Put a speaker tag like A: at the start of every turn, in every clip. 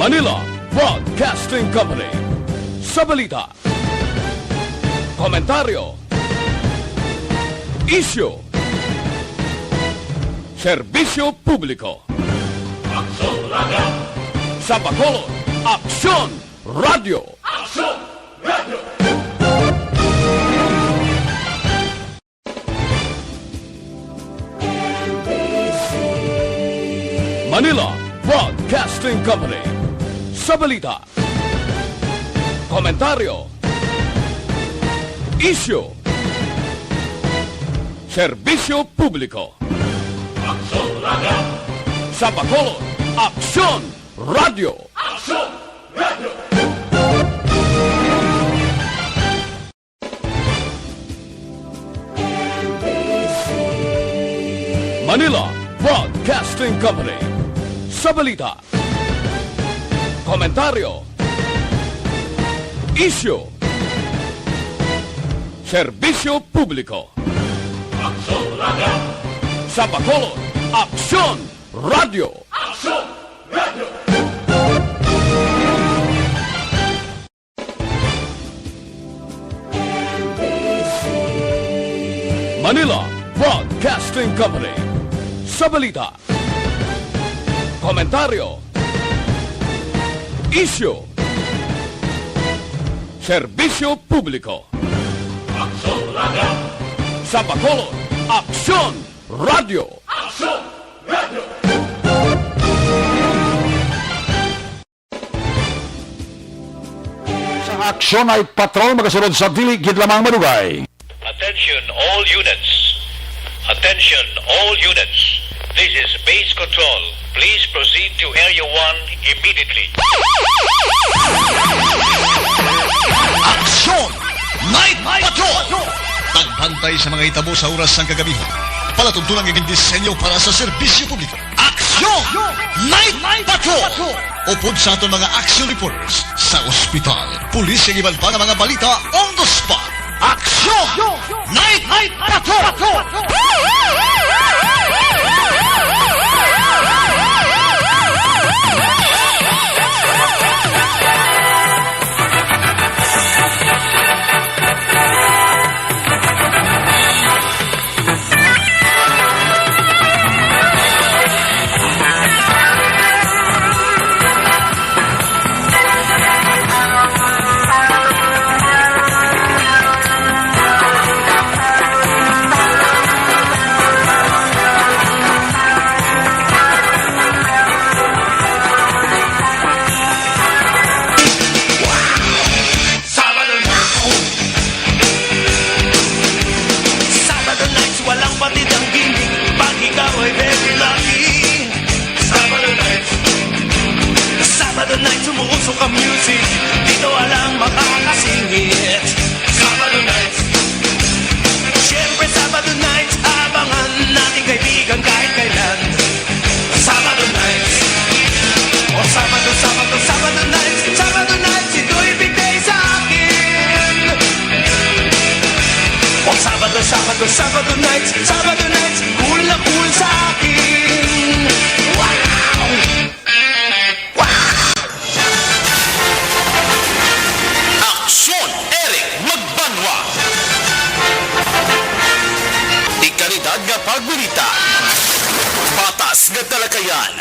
A: Manila Broadcasting Company. Sa balita, komentaryo, isyu, serbisyo publiko.
B: Aksyon Radio!
A: Sa Bacolod, Aksyon Radio!
B: Aksyon Radio!
A: Manila Broadcasting Company. Sa balita, komentaryo, isyu, serbisyo publiko.
B: Aksyon Radio!
A: Sa Bacolod, Aksyon Radio!
B: Aksyon Radio!
A: Manila Broadcasting Company. Sa balita, komentaryo, isyu, serbisyo publiko.
B: Aksyon Radio!
A: Sa Bacolod, Aksyon Radio!
B: Aksyon Radio!
A: Manila Broadcasting Company. Sa balita, komentaryo, isyu, serbisyo publiko.
B: Aksyon Radio!
A: Sa Bacolod, Aksyon Radio!
B: Aksyon Radio!
C: Sa aksyon ay patrol magasunod sa dili gid lamang madugay.
D: Attention all units. Attention all units. This is base control. Please proceed to Area 1 immediately.
E: Aksyon! Night Patrol! Tagbantay sa mga hitabo sa oras ng kagabihan. Palatuntunan ng disenyo para sa serbisyo publiko. Aksyon! Night Patrol! Upod sa aton mga action reports sa ospital, pulis ang iban pa ng mga balita on the spot. Aksyon! Night Patrol!
F: Sabado nights, cool na cool sa akin. Wow!
E: Aksyon Eric Magbanwa. Ikalidad nga pagbalita. Patas nga talakayan.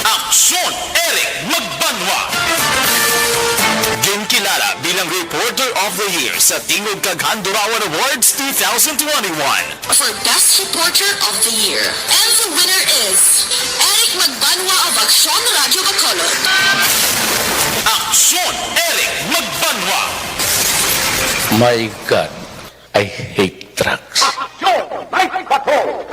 E: Aksyon Eric Magbanwa. Ginkilala bilang Reporter of the Year sa Tingog Kaghandurawan Awards 2021.
G: For Best Reporter of the Year. And the winner is Eric Magbanwa of Aksyon Radio Bacolod.
E: Aksyon Eric Magbanwa.
H: My God, I hate trucks.
B: Aksyon! Night Patrol!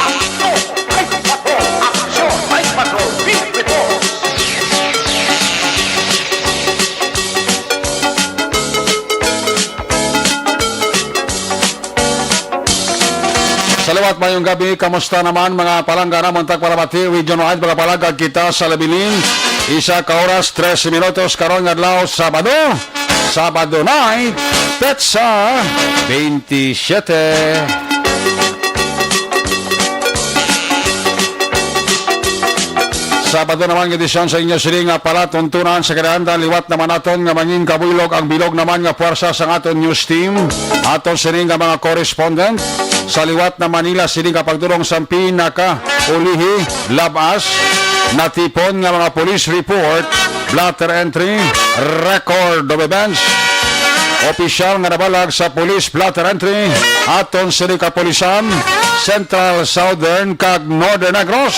B: Aksyon! Night Patrol! Aksyon! Night Patrol! Beat reports!
C: Salamat mayong gabi. Kamusta naman mga palangga naman tagpalamati. Region-wide mga palangga kita sa Labilin. Isa ka oras, 13 minutos karon nga adlaw Sabado. Sabado night, Petsa 27. Sabado naman ng edisyon sa inyo siling nga palatuntunan sa kadaandan liwat naman naton nga manging kabulog ang bilog naman nga puwersa sa aton news team aton siling nga mga correspondent sa liwat na Manila siling nga pagdurong sa pinaka ulihi labas natipon nga mga police report blatter entry record of events opisyal nga nabalag sa police blatter entry aton siling kapolisan Central, Southern kag Northern Negros.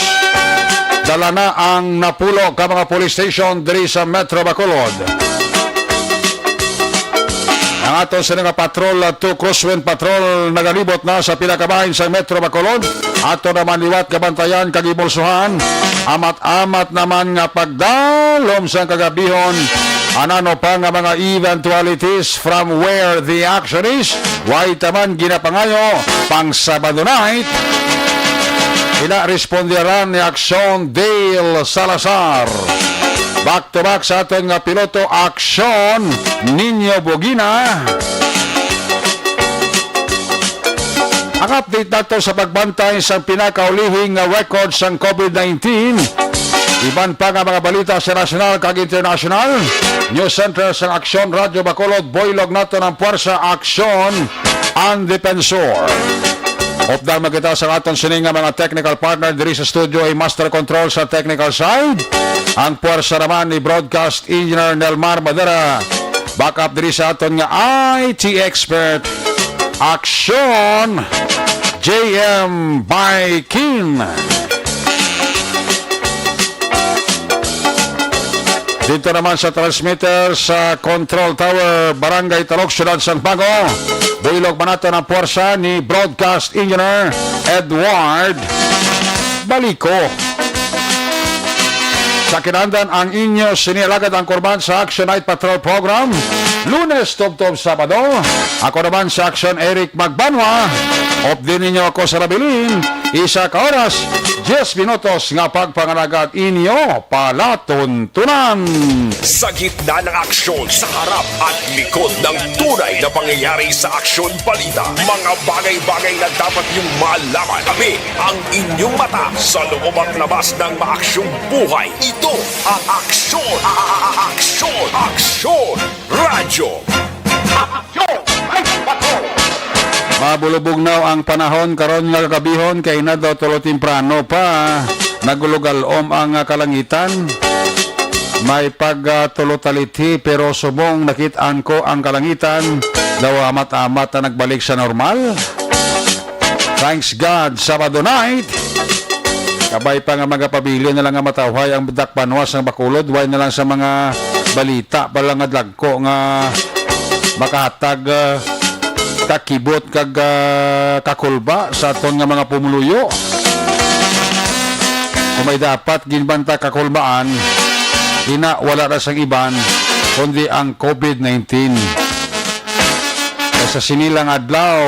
C: Dala na ang napulo ka mga police station diri sa Metro Bacolod. Ang aton sa nga patrol 2 Crosswind Patrol nagalibot na sa pinakabahin sa Metro Bacolod. Ato naman liwat kabantayan kagibulsuhan. Amat-amat naman nga pagdalom sa kagabihon. Anano pa nga mga eventualities from where the action is. Why taman ginapangayo pang Sabado night. Ina-responderan ni Aksyon Dale Salazar. Back to back sa aton nga piloto Aksyon Nino Bogina. Ang update nato sa pagbantay sa pinakaulihing nga record sa COVID-19. Iban pa nga mga balita sa national kag international. News Center sa Aksyon Radio Bacolod. Boylog nato ng puwersa Aksyon ang Defensor. Opdal magkita sa aton sining nga mga technical partner diri sa studio ay master control sa technical side. Ang puwersa naman ni broadcast engineer Nelmar Madera. Backup diri sa aton nga IT expert Aksyon JM Baikin. Dito naman sa transmitter sa Control Tower Barangay Talok, Ciudad San Pago. Builog pa natin ang puwersa ni Broadcast Engineer Edward Balico. Sa kinandan ang inyo sinilagad ang kurban sa Action Night Patrol Program. Lunes, Tub-Tub, Sabado. Ako naman sa Action Eric Magbanwa. Op din ninyo ako sa Rabilin. Isa ka oras, 10 minutos nga pagpangalagat inyo palatuntunan.
B: Sa gitna ng aksyon, sa harap at likod ng tunay na pangyayari sa aksyon balita, mga bagay-bagay na dapat niyong malaman. Kami ang inyong mata sa loob at labas ng maaksyong buhay. Ito ang Aksyon! Aksyon! Aksyon! Radyo! Aksyon!
C: Mabulubog na ang panahon karon nga kabihon kay na daw tulo temprano pa nagulugalom ang kalangitan. May pagtulotalithi pero subong nakitaan ko ang kalangitan daw amat-amat na nagbalik sa normal. Thanks God, Sabado night. Kabay pa nga mga pabilin na lang nga matawhay ang dakpanwas ng Bacolod. Way na lang sa mga balita pa lang nga dagko nga makahatag kakibot kag kakulba sa aton nga mga pumuluyo. Kung may dapat ginbanta kakulbaan, wala na sang iban kundi ang COVID-19. Sa sinilang adlaw,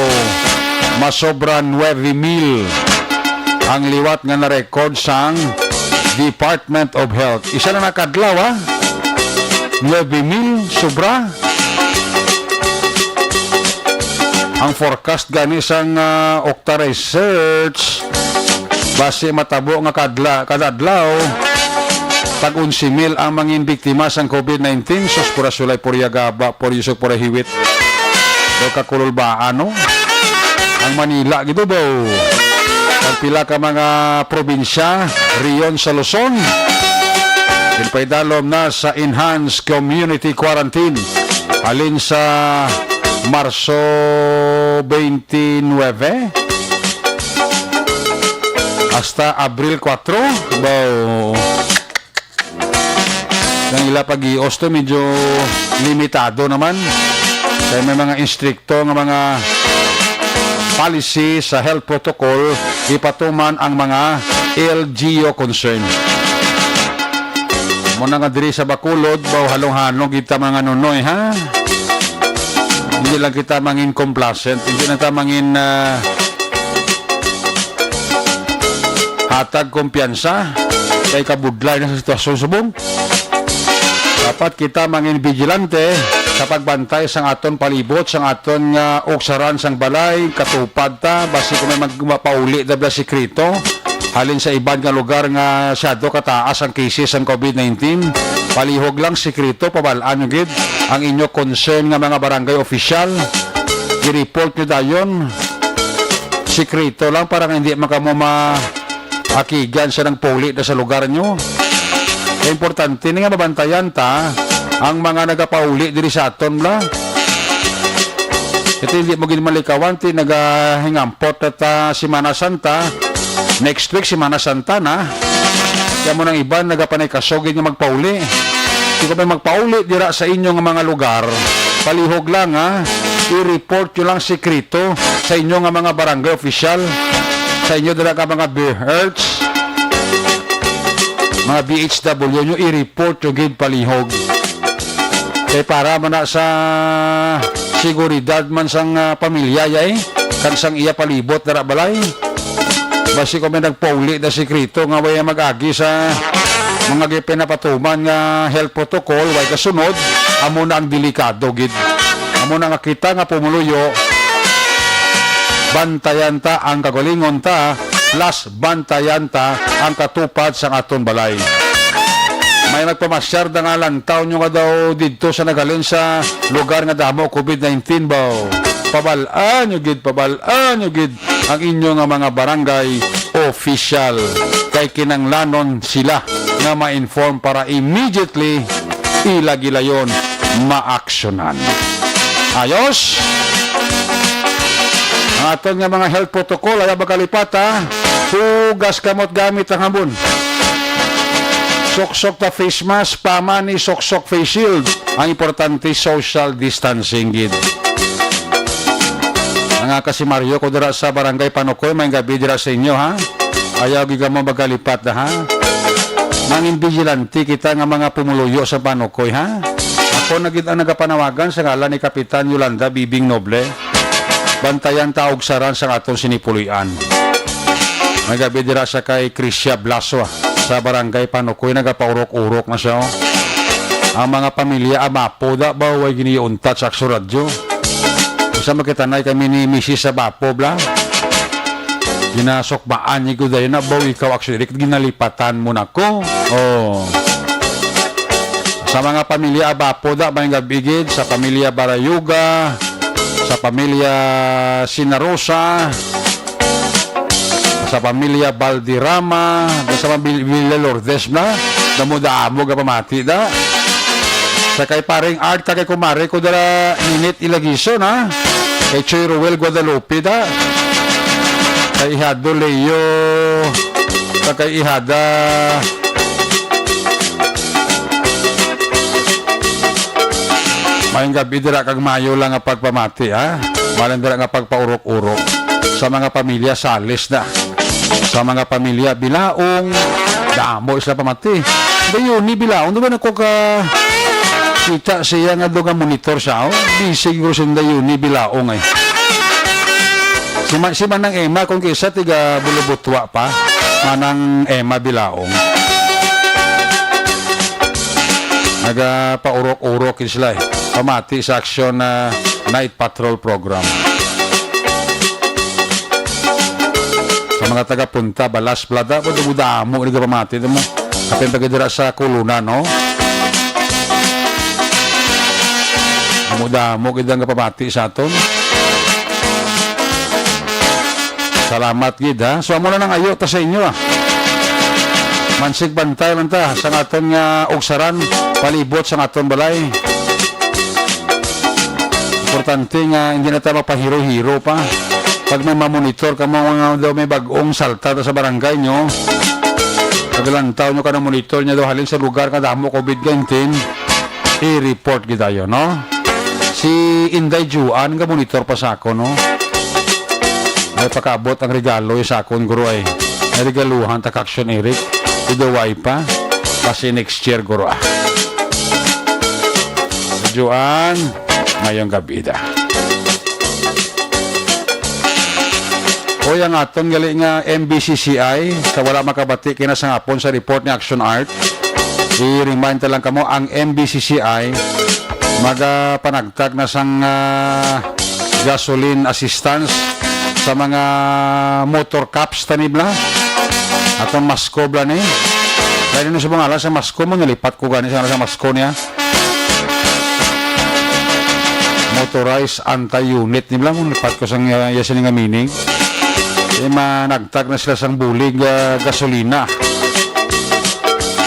C: masobra 9,000 ang liwat nga na-record sang Department of Health. Isa na nakadlaw 9,000 sobra. Ang forecast gani sang Okta Research base matabo nga kadadlaw tag 11,000 ang mangin biktima sang COVID-19. Sus pura sulay purya gaba purya sok pura hiwit do kakulol ba ano ang Manila gitu ba ang pila ka mga probinsya riyon sa Luzon pinpaydalom na sa enhanced community quarantine alin sa Marso 29 hasta Abril 4 bao nang ila pag-ios to medyo limitado naman kaya may mga instrikto ng mga policy sa health protocol ipatuman ang mga LGU concern muna nga diri sa Bacolod bao halong-halong kita mga nunoy ha. Hindi lang kita mangin complacent, hindi lang kita mangin hatag kumpiyansa kay kabudlay na sa sitwasyon subong. Dapat kita mangin vigilante sa pagbantay sang aton palibot, sang aton nga uksaran sang balay, katupad ta, basi kung may magpauli dabla sikrito, halin sa ibang nga lugar nga syado kataas ang cases ng COVID-19, palihog lang sikrito, pabalaan nyo gid, ang inyo concern nga mga barangay official, i-report nyo dayon, sikrito lang para hindi makamuma akigan siya ng puli na sa lugar nyo. Importante nga mabantayan ta ang mga nagapauli diri sa aton la. Ito hindi mo ginmalikawan ti nagahingampot at Semana Santa. Next week Semana Santa na. Kaya mo nang iban nagapanay kasogin nga magpauli. Kung may magpauli dira sa inyong mga lugar, palihog lang i-report nyo lang sikrito sa inyong mga barangay official, sa inyo dira ka mga beer herds, mga BHW nyo, i-report yung gid palihog. Kaya para man na sa seguridad man sang pamilya yay, kan sang iya palibot na balay. Basi ko may nagpauli na sikrito nga way mag-agi sa mga pinapatuman nga health protocol, way kasunod, amo na ang delikado gid. Amo na nga kita nga pumuluyo, bantayan ta ang kagalingon ta, plus bantayan ta ang katupad sa aton balay. May nagpamasyar na nga lantaw nyo nga daw dito sa nagalin sa lugar nga damo COVID-19 ba. Pabalaan nyo gid ang inyo nga mga barangay official. Kay kinanglanon sila nga ma-inform para immediately ilagilayon ma-aksyonan. Ayos? Ang aton nga mga health protocol ay magkalipat hugas kamot gamit ang hambon. Sok-sok ta face mask, pamani sok-sok face shield. Ang importante social distancing gid. Nga kasi Mario ko dira sa barangay Panukoy, may gabi dira sa inyo Ayaw giga mo magkalipat Mangin vigilante kita nga mga pumuluyo sa Panukoy Ako nagid ang nagapanawagan sa ngalan ni Kapitan Yolanda Bibing Noble. Bantayan taog saran sa aton sinipulian. May gabi dira sa kay Krisya Blaso sa barangay Panukoy, nagapaurok-urok na siya. Ang mga pamilya amapo da ba way giniuntat sa radyo. Sa makitanay kami ni Mrs. sa Bapo bla. Ginasokbaan niya ko dahil na ba ikaw actually ginalipatan mo na ko. Sa mga pamilya Abapo da may gabigid, sa pamilya Barayuga, sa pamilya Sinarosa, sa pamilya Baldirama, sa pamilya Lourdes na, damo-damo ka pamati da. Sa kay paring Art, kay kumare ko dala Ninit Ilagison kay Choy Ruel Guadalupe da, kay Ihado Leo, kay Ihada mayang gabi dira kag mayo lang nga pagpamati malang dira nga pagpaurok-urok sa mga pamilya Sales na, sa mga pamilya Bilaong damo isla pamati. Dayon ni Bilaong do ba nako ka kita siya nga do nga monitor siya busy siguro sa dayon ni Bilaong si Manang Emma kung kisa tiga bulubutwa pa Manang Emma Bilaong naga paurok-urok sila pamati sa aksyon na night patrol program. Sa mga taga-punta, Balas, Blada, damo ni pamati mo. Kapin taga-dira sa Kuluna, no? Damo gidang pamati sa aton. Salamat gid So amo na nang ayo ta sa inyo Mansig bantay man ta sa aton nga ugsaran palibot sa aton balay. Importante nga hindi na tayo mapahiro-hiro pa. Pag may mamonitor ka mga daw may bagong salta sa barangay nyo, paglantaw nyo ka na monitor nyo daw halin sa lugar ka damo COVID-19, i-report kita yun, no? Si Inday Juan nga monitor pa sa ako, no? Ay pakabot ang regalo sa akon guro ay regaluhan ta Action Eric idaway pa kasi next year guro Juan ngayong gabi da. O yung aton gali nga MBCCI sa wala makabati kina sa hapon sa report ni Action Art. I-remind lang kamo ang MBCCI magapanagtag na sang gasoline assistance sa mga motor caps tanibla aton masko bla ni. Dahil nung sa mga alas sa masko mo nilipat ko gani sa masko niya. Motorized anti-unit nila mo lipat ko sang yasin nga meaning. Nagtag na sila sang bulig gasolina.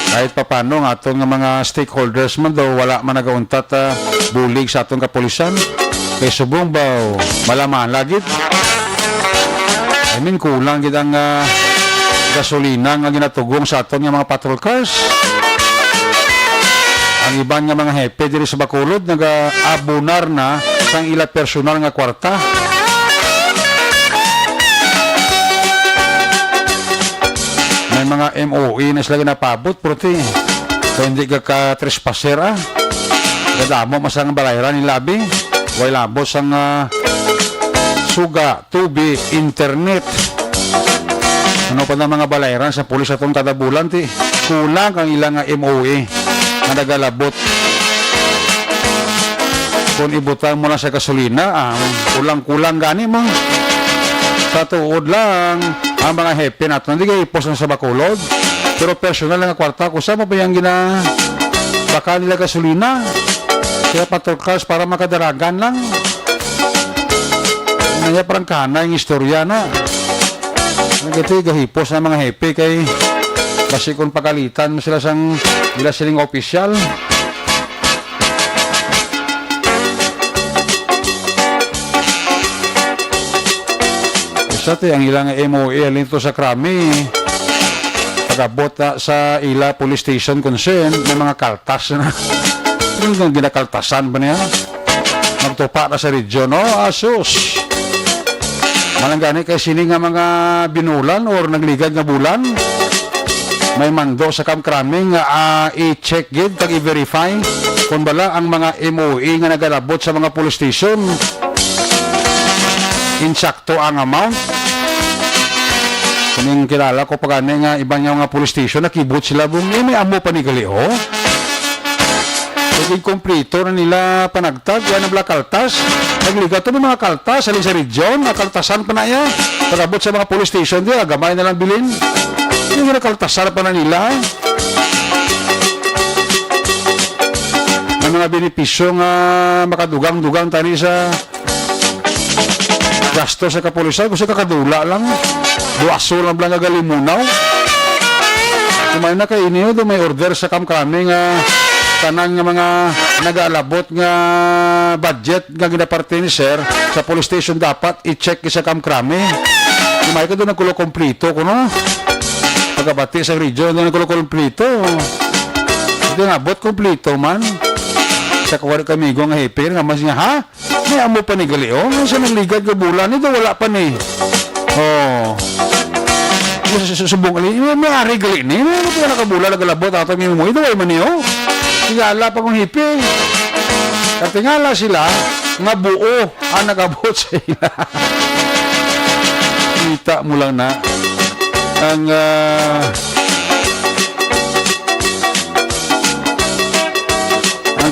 C: Kahit papano nga atong mga stakeholders man daw wala man nagauntat bulig sa atong kapulisan. Kay subong ba malaman lagit. I mean kulang gid ang gasolina nga ginatugong sa aton nga mga patrol cars. Ang iban nga mga hepe diri sa Bacolod nag-abunar na sang ila personal nga kwarta. May mga MOE na sila ginapabot prote. So hindi ka trespasser Gadamo masang balayran ni labi. Way labos ang suga, tubi, internet. Ano pa na mga balayran sa pulis atong kada bulan ti. Kulang ang ilang MOE na nagalabot. Kung ibutan mo na sa gasolina, kulang-kulang gani mo. Sa tuod lang, ang mga hepe natin, hindi kayo ipos sa Bacolod. Pero personal lang ang kwarta ko, saan mo ba yung baka nila gasolina? Kaya patrol cars para makadaragan lang. Naya parang kana yung istorya na. Nagati gahipos na mga hepe kay kasi kung pagalitan mo sila sang nila siling opisyal. Isate ang ilang MOE alinto sa krami pagabot sa ila police station concern may mga kaltas na. Yung ginakaltasan ba niya? Magtupa na sa region, asus. Malanggani kay sini nga mga binulan or nagligad nga bulan. May mando sa kamkraming i-check gid kag i-verify kung bala ang mga MOE nga nagalabot sa mga police station. Insakto ang amount. Kuning kilala ko pagani nga ibang nga police station nakibot sila may amo pa ni gali Paging kompleto na nila panagtag, yan ang kaltas. Nagligat to ng mga kaltas, alin sa region, nakaltasan pa na yan. Pagabot sa mga police station, di, gamay na lang bilin. Yung nakaltasan pa na nila. Ang mga benepisyo nga makadugang-dugang tani sa gasto sa kapulisan, kasi kakadula lang. Duaso lang lang galimunaw. Kumain na kayo niyo, may order sa kamkraming tanan nga mga nag-aalabot nga budget nga ginaparte ni sir sa police station dapat i-check sa kamkrame. Kumay ka doon nagkulo kompleto ko no? Pagkabati sa region doon nagkulo kompleto. Hindi nabot kompleto man. Sa kawari kami nga hepe nga mas niya ha? May amo pa ni gali sa nagligad ka bulan ito wala pa ni. Subong gali may ari gali ni. Ano pa nakabulan nagalabot ato mo ito ay maniyo. Tingala pa kong hipi. Katingala sila, nga buo ang nagabot sa ila. Kita mo lang na ang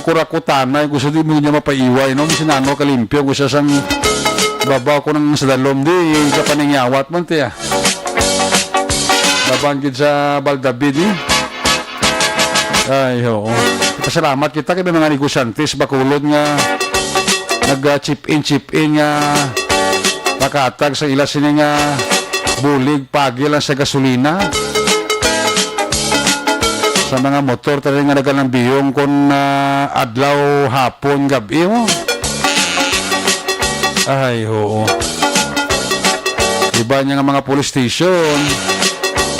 C: kurakutana gusto di mo niya mapaiway no? Sinano kalimpyo gusto sang babaw ko ng sadalom di sa paningyawat man tiya. Babanggit sa Baldabid Ay, oo. Pasalamat kita kay mga negosyante sa Bacolod nga nag-chip in nga makatag sa ila sini nga bulig pagi lang sa gasolina sa mga motor talaga nga nagalang biyong kung adlaw, hapon, gabi mo. Ay, oo. Iba niya nga mga police station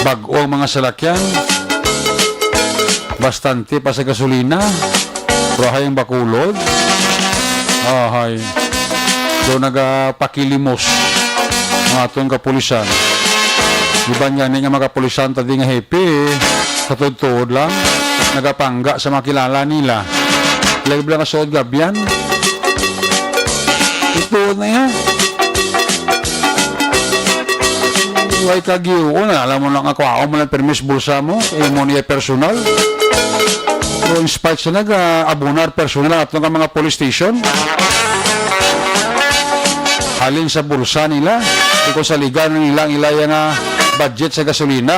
C: bag-ong mga salakyan bastante pa sa gasolina. Rahay ang Bacolod. Ahay. Doon nagapakilimos ang atong kapulisan. Iba nga nga mga kapulisan tadi nga happy. Sa tuod lang. Nagapangga sa makilala nila. Lagi bilang kasood gabyan. Ituod na yan. Ay kagiyon, alam mo lang ako mo ng permis bulsa mo, mo niya personal. So, in spite siya nag-abunar personal at ng mga police station. Halin sa bulsa nila, kung sa liga nilang ilaya nga budget sa gasolina,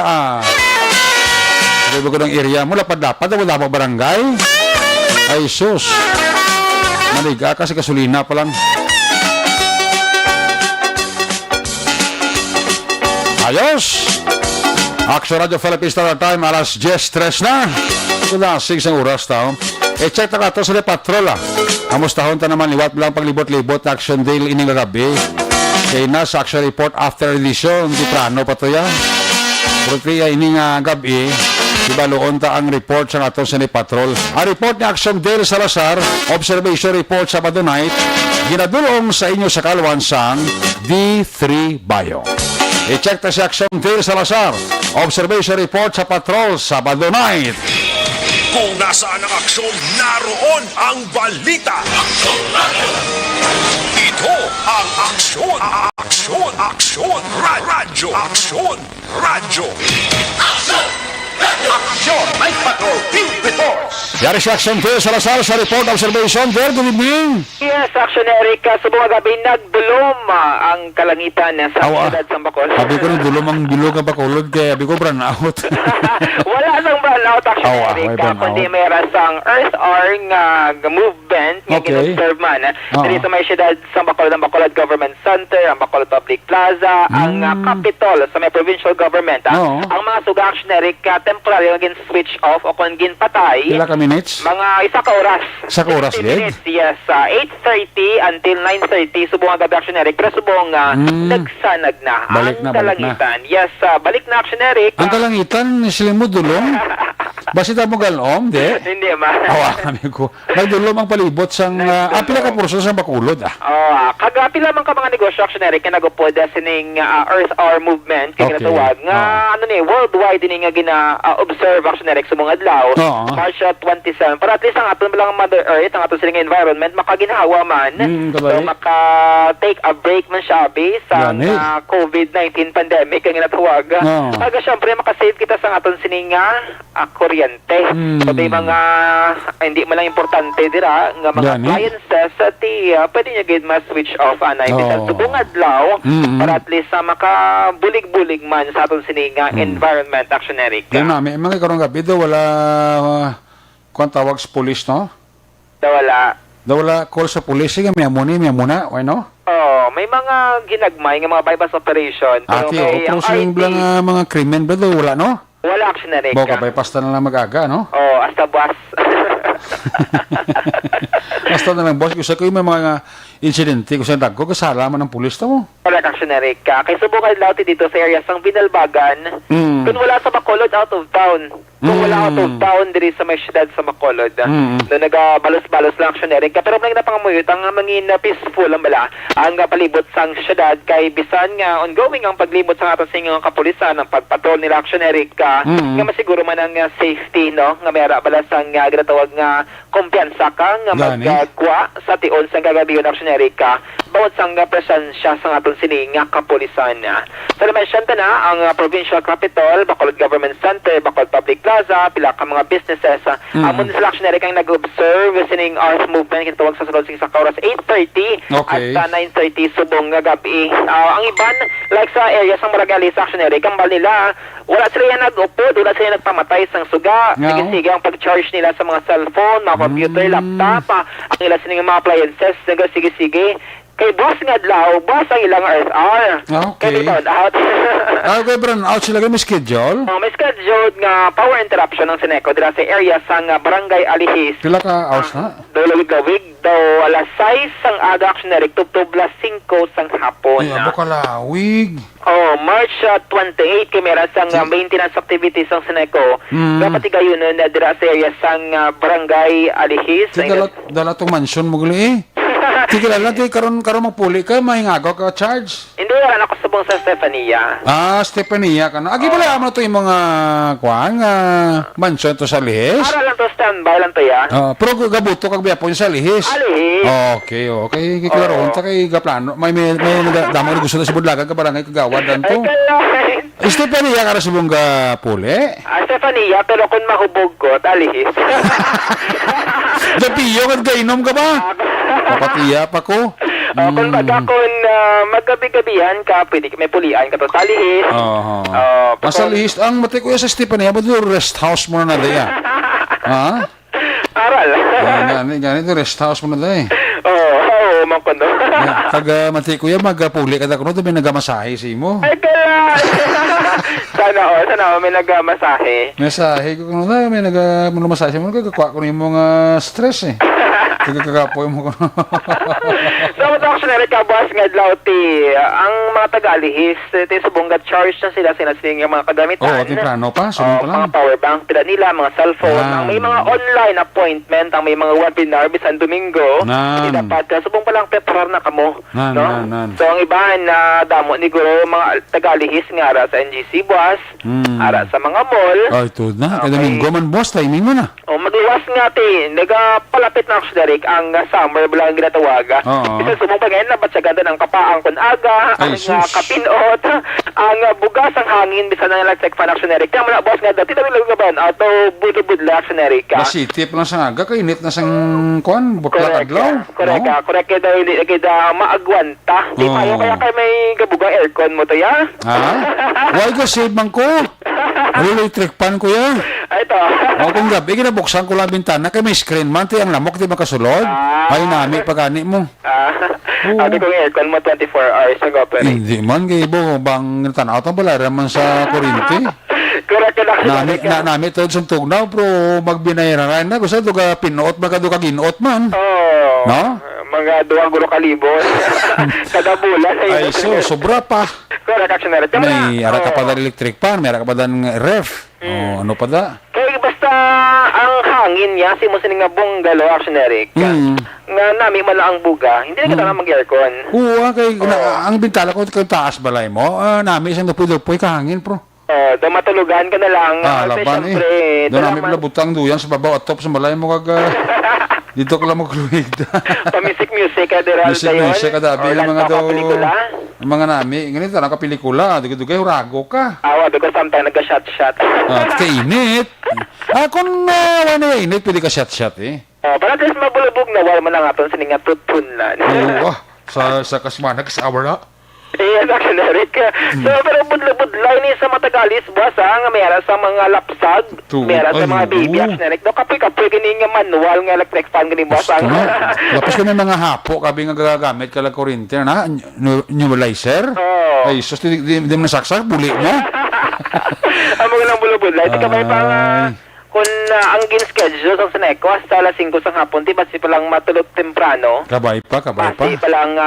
C: sabi ko ng area mo, lapad-lapad, wala pa barangay. Ay, sus. Maliga ka sa gasolina pa lang. Ayos! Action Radio Philippines Standard Time, alas 10:03 na. Ito na, 6 ang oras tao. E-check na ka ito sa patrola. Amustahon ta naman, liwat lang paglibot-libot na Action Day ining gabi. Kaya na sa Action Report after edition, di prano pa to yan. Pero kaya ining gabi, ibaloon ta ang report sa ato sa ni patrol. Ang report ni Action Day Salazar, observation report Sabado night, ginadulong sa inyo sa Kalwansang D3 Bayo. I-check na si Action Day Salazar. Observation report sa patrol Sabado night.
B: Kung nasaan ang aksyon, naroon ang balita. Ito ang aksyon. Aksyon. Radyo. Aksyon. Radyo. Aksyon. Night Patrol. Field Reports.
C: Yari si Action Day Salazar sa report observation. There, good evening.
I: Yes, Action Eric, sa mga gabi nagdulom ang kalangitan sa siyudad sa Bacolod.
C: Sabi ko nung dulom ang bilog ang Bacolod, kaya sabi ko brown out.
I: Wala nang brownout, Action Eric,
C: may brownout.
I: kundi mayroon sang Earth Hour nga movement nga ginobserve man. Dito sa may siyudad sa Bacolod, ang Bacolod Government Center, ang Bacolod Public Plaza, ang Capitol sa may provincial government. Ang mga suga, Action Eric, temporary nga switch off o kung ginpatay.
C: Pila ka minutes?
I: Mga isa ka oras.
C: Isa ka oras,
I: 15 minutes, yes. 8:30 until 9:30 subong ang gabi, Action Eric. Pero subong nagsanag na.
C: Balik na.
I: Kalangitan. Yes, balik na, Action Eric.
C: Ang kalangitan, sila mo dulong? Basit mo galom, di?
I: Hindi ma.
C: Amigo. Nagdulom ang palibot sang pila ka porso sa Bacolod,
I: kagapi lamang ka mga negosyo, Action Eric, nga nagupod sining Earth Hour movement, kaya ginatawag nga, worldwide din nga gina-observe, Action Eric, sa mga adlaw, March 27, para at least ang aton lang Mother Earth, ang aton siling environment, makaginhawa man, so maka-take a break man siya, sa COVID-19 pandemic, kaya ginatawag. Kaya syempre, makasave kita sa aton sining kuryente. So, may mga, hindi man lang importante dira, nga mga appliances, pwede nyo gid ma-switch off, sa subong adlaw, para at least maka-bulig-bulig man sa aton sining environment, Action Eric.
C: Yan na, may mga karong gabi daw wala kung tawag sa police, no? Daw wala call sa police, sige, may muna, why no?
I: May mga ginagmay nga mga bypass operation.
C: Ati, cruising lang mga krimen ba daw wala, no?
I: Wala, Action Eric.
C: Boka, bypass na lang mag-aga, no?
I: Hasta bus.
C: Basta na lang, boss, kasi may mga insidente, kung saan dagko, kasala man ng pulis to mo.
I: Wala, Action Eric. Kay subukan lauti dito sa area sang Binalbagan, kung wala sa Bacolod, out of town. Kung wala out of town, diri sa may syudad sa Bacolod. Doon nagabalos-balos lang, Action Eric. Pero may napangamuyot, ang mangin peaceful ang bala, ang palibot sang syudad, kay bisan nga ongoing ang paglibot sa ato singang kapulisan, ang pagpatrol nila, Action Eric, nga masiguro man ang safety, no? Nga mayara bala sang ginatawag nga kumpiyansa ka, nga magagwa sa tion sang gagabiyon, Action Eric, bawat sang presensya sa aton sining kapulisan. So, na-mention na ang provincial capital, Bacolod Government Center, Bacolod Public Plaza, pila ka mga businesses. Ang municipal, Action Eric, ang nag-observe sining Earth movement, kitawag sa sunod sa oras 8:30 at 9:30 subong gabi. Ang iban, like sa area sa Maragali, sa Action Eric, ang nila, wala sila yan nag-upod, wala sila nagpamatay sang suga. Sige ang pag-charge nila sa mga cellphone, mga computer, laptop, ang ilang sining mga appliances, sige. Kay boss nga adlaw, boss ang ilang Earth Hour.
C: Okay.
I: Kaya out.
C: Okay, brown out sila may schedule?
I: May schedule nga power interruption ng Sineco dira sa area sang Barangay Alihis.
C: Pila ka hours na?
I: Lawig daw alas 6 sang aga, Action Eric, tubtob las 5 sang hapon.
C: Ay, abo ka lawig.
I: March 28 kay meron sang maintenance activities sang Sineco. Dapat gayon na dira sa area sang Barangay Alihis.
C: Dala tong mansion mo gali Tigil lang, karon magpuli ka, mahingagaw ka charge.
I: Hindi, wala ako subong sa Stefania.
C: Stefania ka na. Agi pala mo to yung mga mansion to sa Lihis?
I: Para lang to standby lang to ya.
C: Pero gabuto kag biya po sa lihis.
I: Alihis.
C: Okay. Klaro unta kay gaplano. May damo ni gusto na si Budlagan ka barangay kagawad
I: Ay,
C: danto.
I: kalahin.
C: Estefania ka ra subong ga puli.
I: Stefania, pero kung mahubog ko, talihis.
C: Dapiyo kad gainom ka ba? Papatiya pa ko.
I: Kung baga kung maggabi-gabihan ka, pwede may pulian ka to talihis.
C: Masa lihis ang mati ko sa Estefania ba do rest house mo na daya. Ha?
I: Aral.
C: Ganito rest house mo na daya.
I: Oo, makondo.
C: Kag mati ko ya magpuli kada kuno to may nagamasahe si mo.
I: Ay, kala. Sana may nagmasahe.
C: Masahe ko kuno na may nagamasahe mo kagakwa ko ni mga stress eh. Kagakapoy mo ko.
I: So, actually, kabuas nga lauti, ang mga tagalihis, subong charge na sila sinasing yung mga kadamitan.
C: Oo, timprano pa, sunod pa lang.
I: Mga power bank, pila nila, mga cellphone, ang may mga online appointment, ang may mga webinar, bisan Domingo, hindi dapat, subong pa lang preparar na kamo. So, ang iba na damo ni Guro, mga tagalihis nga ara sa NGC buwas, ara sa mga mall.
C: Ay, ito na. Kada Domingo man, boss, timing mo na.
I: Mag-iwas nga, nagapalapit na actually, ang summer bilang ginatawaga. Kasi sumong pa ngayon na ba't siya ganda ng kapaang kun aga, ang kapinot, ang bugas, ang hangin, bisa na lang check fan actionary. Kaya muna, boss nga dati, dami lang gaban, auto budod-budla actionary ka.
C: Masitip lang sa aga, kainit na sang kuan, bukla adlaw.
I: Correct ka daw, hindi ka maagwanta. Di pa kaya kayo may gabuga aircon mo to, ya?
C: Why ka save man ko? Electric pan ko ya.
I: Ito.
C: Kung gabi, ginabuksan ko lang bintana, kay may screen man, ang lamok, di makasulod. Ay, nami, pagani mo.
I: Sabi ko yung aircon mo 24 hours ago, pero.
C: Hindi man, kay Ibo, bang tanaw tang balaran man sa kuryente.
I: Correct ka lang.
C: Nami to sa tugnaw, pero magbinayaran na. Gusto ito ka pinuot, magkado ka ginuot man. No?
I: Mga 2 kalibo. Kada bulan.
C: Ay, sobra pa.
I: Correct, actionary.
C: May ara ka pa da electric pan, may ara ka pa da ref. Ano pa da?
I: Kaya basta ang hangin niya, si mo sining nga bungalow, actionary. Nga nami mala ang buga, hindi na kita mag-aircon.
C: Oo, kay ang bintala ko kay taas balay mo. Nami isang dupoy-dupoy kahangin, pro.
I: Daw matulugan ka na lang.
C: Laban eh. Doon namin pala butang duyan sa babaw at top sa balay mo kag dito ko lang magluwig.
I: Music ka dira.
C: Music ka dabi yung mga daw. Mga nami, ganito na kapelikula, dugay hurago ka.
I: Dugo sometimes nagka-shot-shot.
C: Kainit. Kung wala init, pwede ka shot-shot eh.
I: Para at least mabulubog na wala man lang aton sining nga tutun na.
C: Oo, sa kasmana, kasawa na.
I: Yes, actually, So, pero budlay ni sa matagalis, boss, nga mayara sa mga lapsag, mayara sa mga baby, actually, no, kapoy-kapoy, ganing nga manual, nga electric fan, ganing boss,
C: Tapos kami mga hapo, kabi nga gagamit ka lang kuryente, na, nebulizer. Ay, sus, di mo nasaksak, buli mo.
I: Ang mga lang bulubudlay, di ka may pang, kung ang gin-schedule sa Seneco, hasta alas 5 sa hapon, di ba si palang matulog temprano?
C: Kabay pa.
I: Basi palang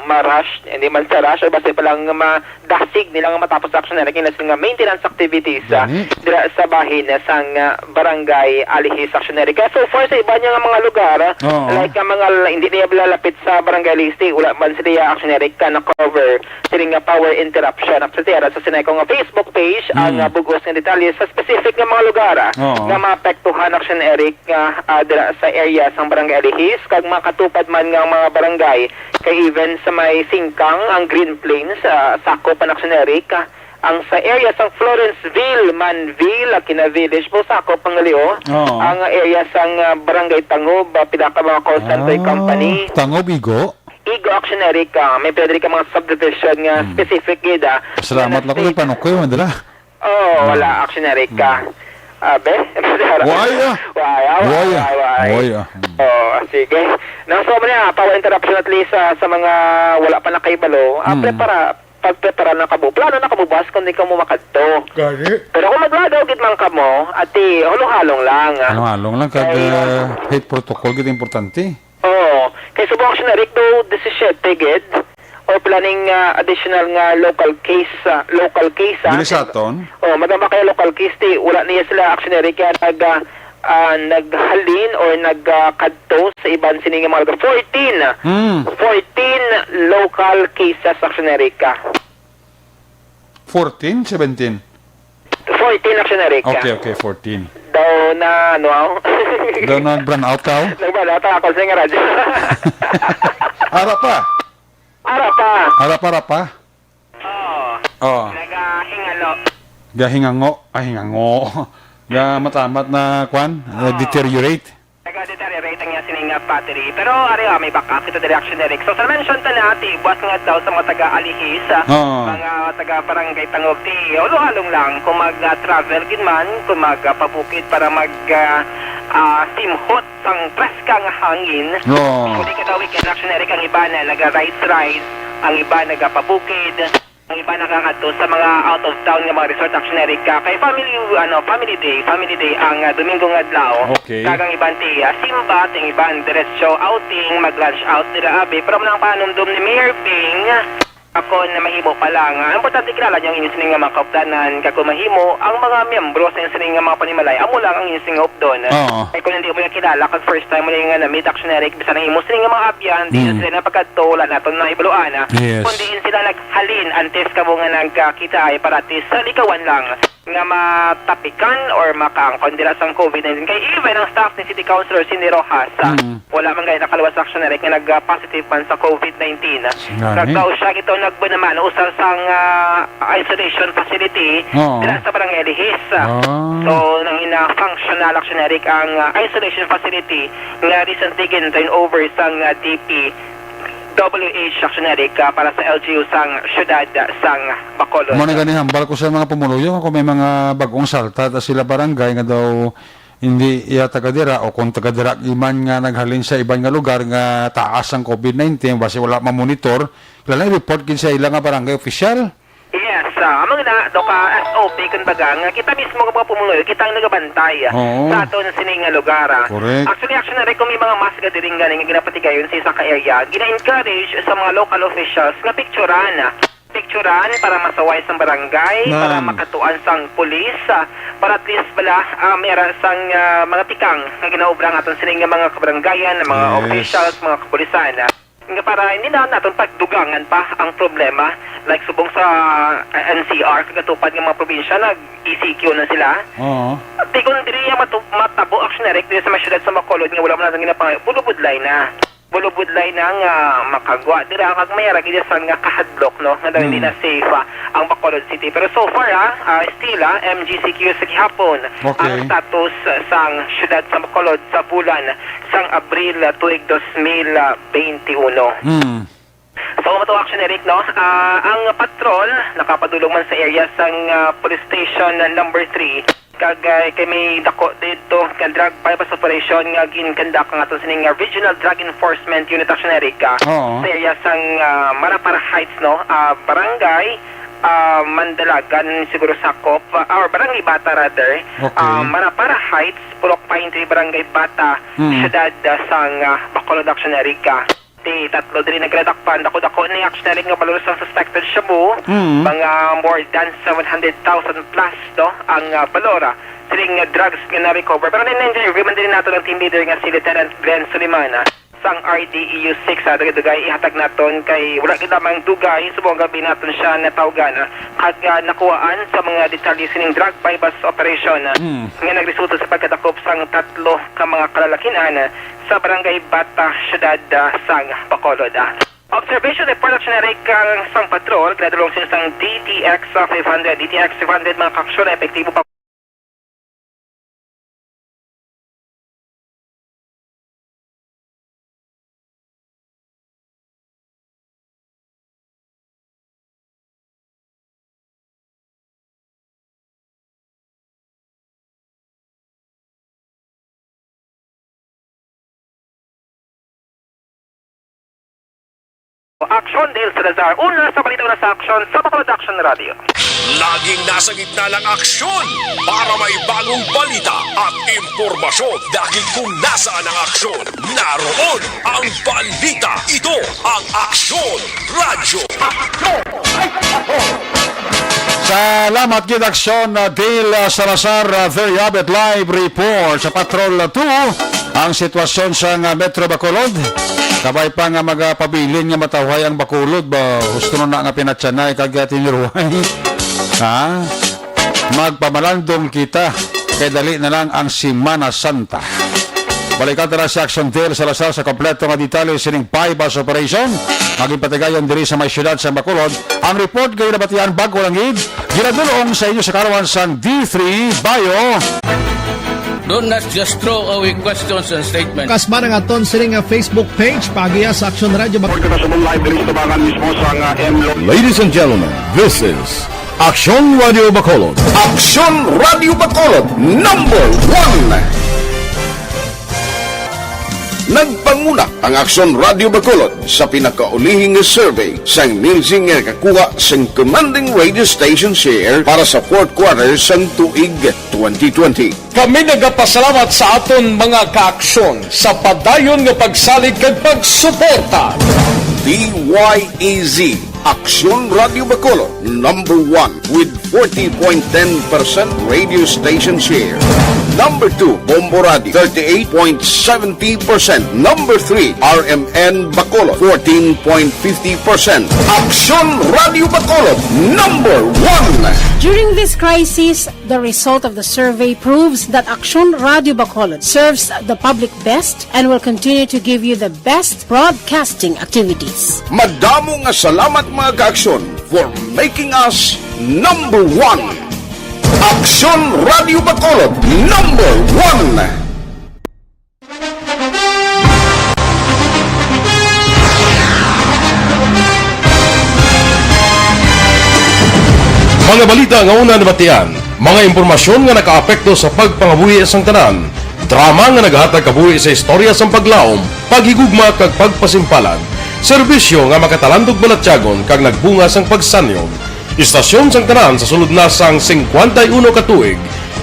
I: ma-rush, hindi man sa rush, o basi palang madasig nilang matapos action na nga maintenance activities dira sa bahin sa barangay Alihis Actionary. Kaya so far sa iba niya nga mga lugar, like mga hindi niya lalapit sa barangay Listi, wala man sila actionary ka na-cover sila nga power interruption. At sa Seneco nga Facebook page, ang bugos ng detalye sa specific nga mga lugar nga maapektuhan action Eric dira sa area sang barangay Alihis kag makatupad man nga mga barangay kay even sa may Singkang ang Green Plains Sako pan action Eric ang sa area sang Florenceville, Manville, Aquina Village po Sako Pangalio ang area sang barangay Tangob pinaka mga call center company
C: Tangob Igo
I: action Eric may pwede ka mga subdivision nga specific gida.
C: Salamat lang ko panukoy madala.
I: Wala action Eric Abe?
C: Waya.
I: Sige. So, power interruption at least sa mga wala pa nakaibalo. Pagprepara na kamo. Plano na kamo bas kung di ka mo makadto. Pero kung maglagaw gid man kamo, ati hulong-halong lang.
C: Hulong-halong lang kag health protocol gid importante.
I: Kay subong action Eric do 17 gid or planning additional nga local case.
C: Dili sa aton?
I: Madama kay local case wala niya sila actionary kaya naghalin or nagkadto sa iban sining mga lugar. 14 local cases actionary ka.
C: 14, 17?
I: 14 actionary ka.
C: Okay, 14.
I: daw na ano ako.
C: Daw nag-brand out ka?
I: Nagbalata ako sa nga radyo.
C: Ara pa.
I: Ara pa.
C: Oh.
I: Nagahingalo.
C: Gahingango. Ay, hingango. Ga matamat na kwan? Deteriorate.
I: Nag-deteriorate ang sining battery. Pero ari may backup ito direction Eric. So sa mention ta natin, buwas nga daw sa mga taga-alihis, mga taga-barangay Tangog ti, halong lang kung mag-travel gid man, kung magpabukid para simhot sang preskang hangin. Hindi ka daw weekend action Eric, ang iba na nag-rides, ang iba nagpabukid, ang iba nakakadto sa mga out of town nga mga resort action Eric. Kay family day ang Dominggo nga adlaw.
C: Okay.
I: Kagang iban ti simba, ting iban diretso outing, mag-lunch out nila abi. Pero man ang panumdum ni Mayor Ping, ako na mahimo pa lang. Ang importante kilala niyo ang inyong sining nga mga kaupdanan, kako mahimo ang mga miyembro sa inyong sining nga mga panimalay. Amo lang ang inyong sining updon. Ay kung hindi mo yung kilala, kag first time mo yung na meet action Eric, bisa nang imo sining nga mga abyan, di sila napagkatulan naton na ibuluan.
C: Yes.
I: Kundi sila naghalin antes ka mo nga nagkita ay para sa likawan lang nga matapikan or makaangkon dila sang COVID-19. Kay even ang staff ni City Councilor Cindy Rojas, wala man gaya nakaluwas action Eric nga nag-positive man sa COVID-19. Kagdaw siya ito nagbo naman usal sang isolation facility dila sa barangay Lihis. So nang ina-functional action Eric ang isolation facility nga recently turn over sang DP WH action Eric para sa LGU sang syudad sang Bacolod.
C: Mo na gani hambal ko sa mga pumuluyo kung may mga bagong salta ta sila barangay nga daw hindi iya tagadira o kung tagadira iman nga naghalin sa ibang nga lugar nga taas ang COVID-19 basi wala ma-monitor, kailangan i-report gid sa ilang nga barangay official.
I: Yes, amang na do ka SOP kun baga nga kita mismo nga mga pumuloy, kita ang nagabantay sa aton sining nga lugar.
C: Correct.
I: Actually action na rin kung may mga mass gathering ganing nga ginapatigayon sa isang ka-area, gina-encourage sa mga local officials nga picturean para masaway sa barangay, para makatuan sang pulis, para at least bala meron sang mga tikang nga ginaubra nga aton sining nga mga kabarangayan, mga officials, mga kapulisan. Nga para hindi na natin pagdugangan pa ang problema like subong sa NCR kagatupad ng mga probinsya nag-ECQ na sila. Di kung diri matabo action Eric diri sa mga syudad sa Bacolod nga wala man natin ginapangay bulubudlay na nga makagwa diri ang mayara gid sa nga kahadlok no nga daw hindi na safe ang Bacolod City. Pero so far still MGCQ sa gihapon ang status sang syudad sa Bacolod sa bulan sang Abril tuig 2021. So mato action Eric no, ang patrol nakapadulong man sa area sang police station number 3 kag kay may dako dito ka drug bypass operation nga ginkandak nga aton sining Regional Drug Enforcement Unit action Eric sa area sang Marapara Heights no, barangay Mandalagan siguro sakop or Barangay Bata rather. Marapara Heights, Purok Pine Tree, Barangay Bata, syudad sang Bacolod action Eric. Tatlo din nagradakpan dako ni action Eric nga balor sa suspected shabu, mga more than 700,000 plus no ang balora siling drugs nga na-recover. Pero na-interview man din nato ng team leader nga si Lieutenant Glenn Sulimana sang RDEU 6 dugay ihatag naton kay wala gid lamang dugay subong gabi naton siya natawgan kag nakuhaan sa mga detalye sining drug bypass operation nga nagresulta sa pagkadakop sang 3 ka mga kalalakian sa barangay Bata, syudad sang Bacolod. Observation report action Eric sang patrol gradulong sila sang DTX 500 mga kaksyon epektibo pa Action Dale Salazar, una sa balita na sa action sa Bacolod Action Radio.
B: Laging nasa gitna ng aksyon para may bagong balita at impormasyon dahil kung nasaan ang aksyon, naroon ang balita. Ito ang Aksyon Radio.
C: Salamat gid aksyon Dale Salazar, very update live report sa Patrol 2 ang sitwasyon sa Metro Bacolod. Kabay pa nga magpabilin nga matawhay ang Bacolod ba gusto na nga pinatsanay kag tiniruhay. Magpamalandong kita kay dali na lang ang Semana Santa. Balikan na si Action Tail Salazar sa kompleto nga detalye sining bypass operation. Maging patigayon diri sa may syudad sa Bacolod. Ang report kayo nabatian bago lang id. Ginadulong sa inyo sa karawan sang D3 Bio.
H: Do not just throw away questions and statements.
J: Kasma nga aton sining nga Facebook page pagiya sa Action Radio Bacolod.
A: Ladies and gentlemen, this is Action Radio Bacolod.
B: Aksyon Radio Bacolod number 1. Nagpanguna ang Aksyon Radio Bacolod sa pinakaulihing survey sang Nielsen nga kakuha sang commanding radio station share para sa fourth quarter sang tuig 2020.
A: Kami nagapasalamat sa aton mga kaaksyon sa padayon nga pagsalig kag pagsuporta.
B: DYEZ Aksyon Radio Bacolod number 1 with 40.10% radio station share. Number 2, Bombo Radio, 38.70%. Number 3, RMN Bacolod, 14.50%. Aksyon Radio Bacolod, number 1.
K: During this crisis, the result of the survey proves that Action Radio Bacolod serves the public best and will continue to give you the best broadcasting activities.
B: Madamo nga salamat mga kaaksyon for making us number 1. Aksyon Radio Bacolod, number 1.
A: Mga balita nga una nabatian, mga impormasyon nga nakaapekto sa pagpangabuhi sang tanan, drama nga naghatag kabuhi sa istorya sang paglaom, paghigugma kag pagpasimpalan, serbisyo nga makatalandog balatyagon kag nagbunga sang pagsanyog, istasyon sang tanan sa sulod na sang 51 katuig,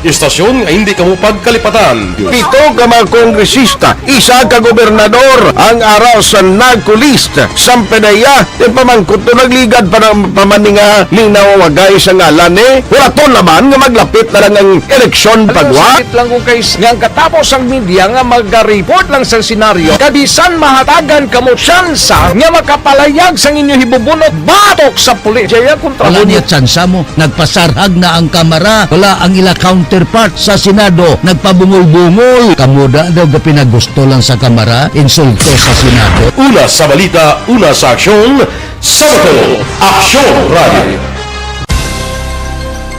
A: istasyon nga hindi kamo pagkalipatan.
B: Pito ka mga kongresista, isa ka gobernador, ang araw sa nagkulist, sampedaya, yung pamangkot to nagligad para pamaninga linaw wagay sa ngalan wala to naman nga maglapit na lang ang eleksyon pagwa.
F: Sakit lang kung kayo nga katapos ang media nga mag-report lang sa senaryo, kabisan mahatagan kamo tsansa nga makapalayag sang inyo hibubunot batok sa pulis. Jaya kontra
E: Wala niya tsansa mo, nagpasarhag na ang kamera, wala ang ila counterpart sa Senado, nagpabungol-bungol. Kamuda daw ga pinagusto lang sa kamera, insulto sa Senado.
A: Una sa balita, una sa aksyon, sa Bacolod, Aksyon Radio.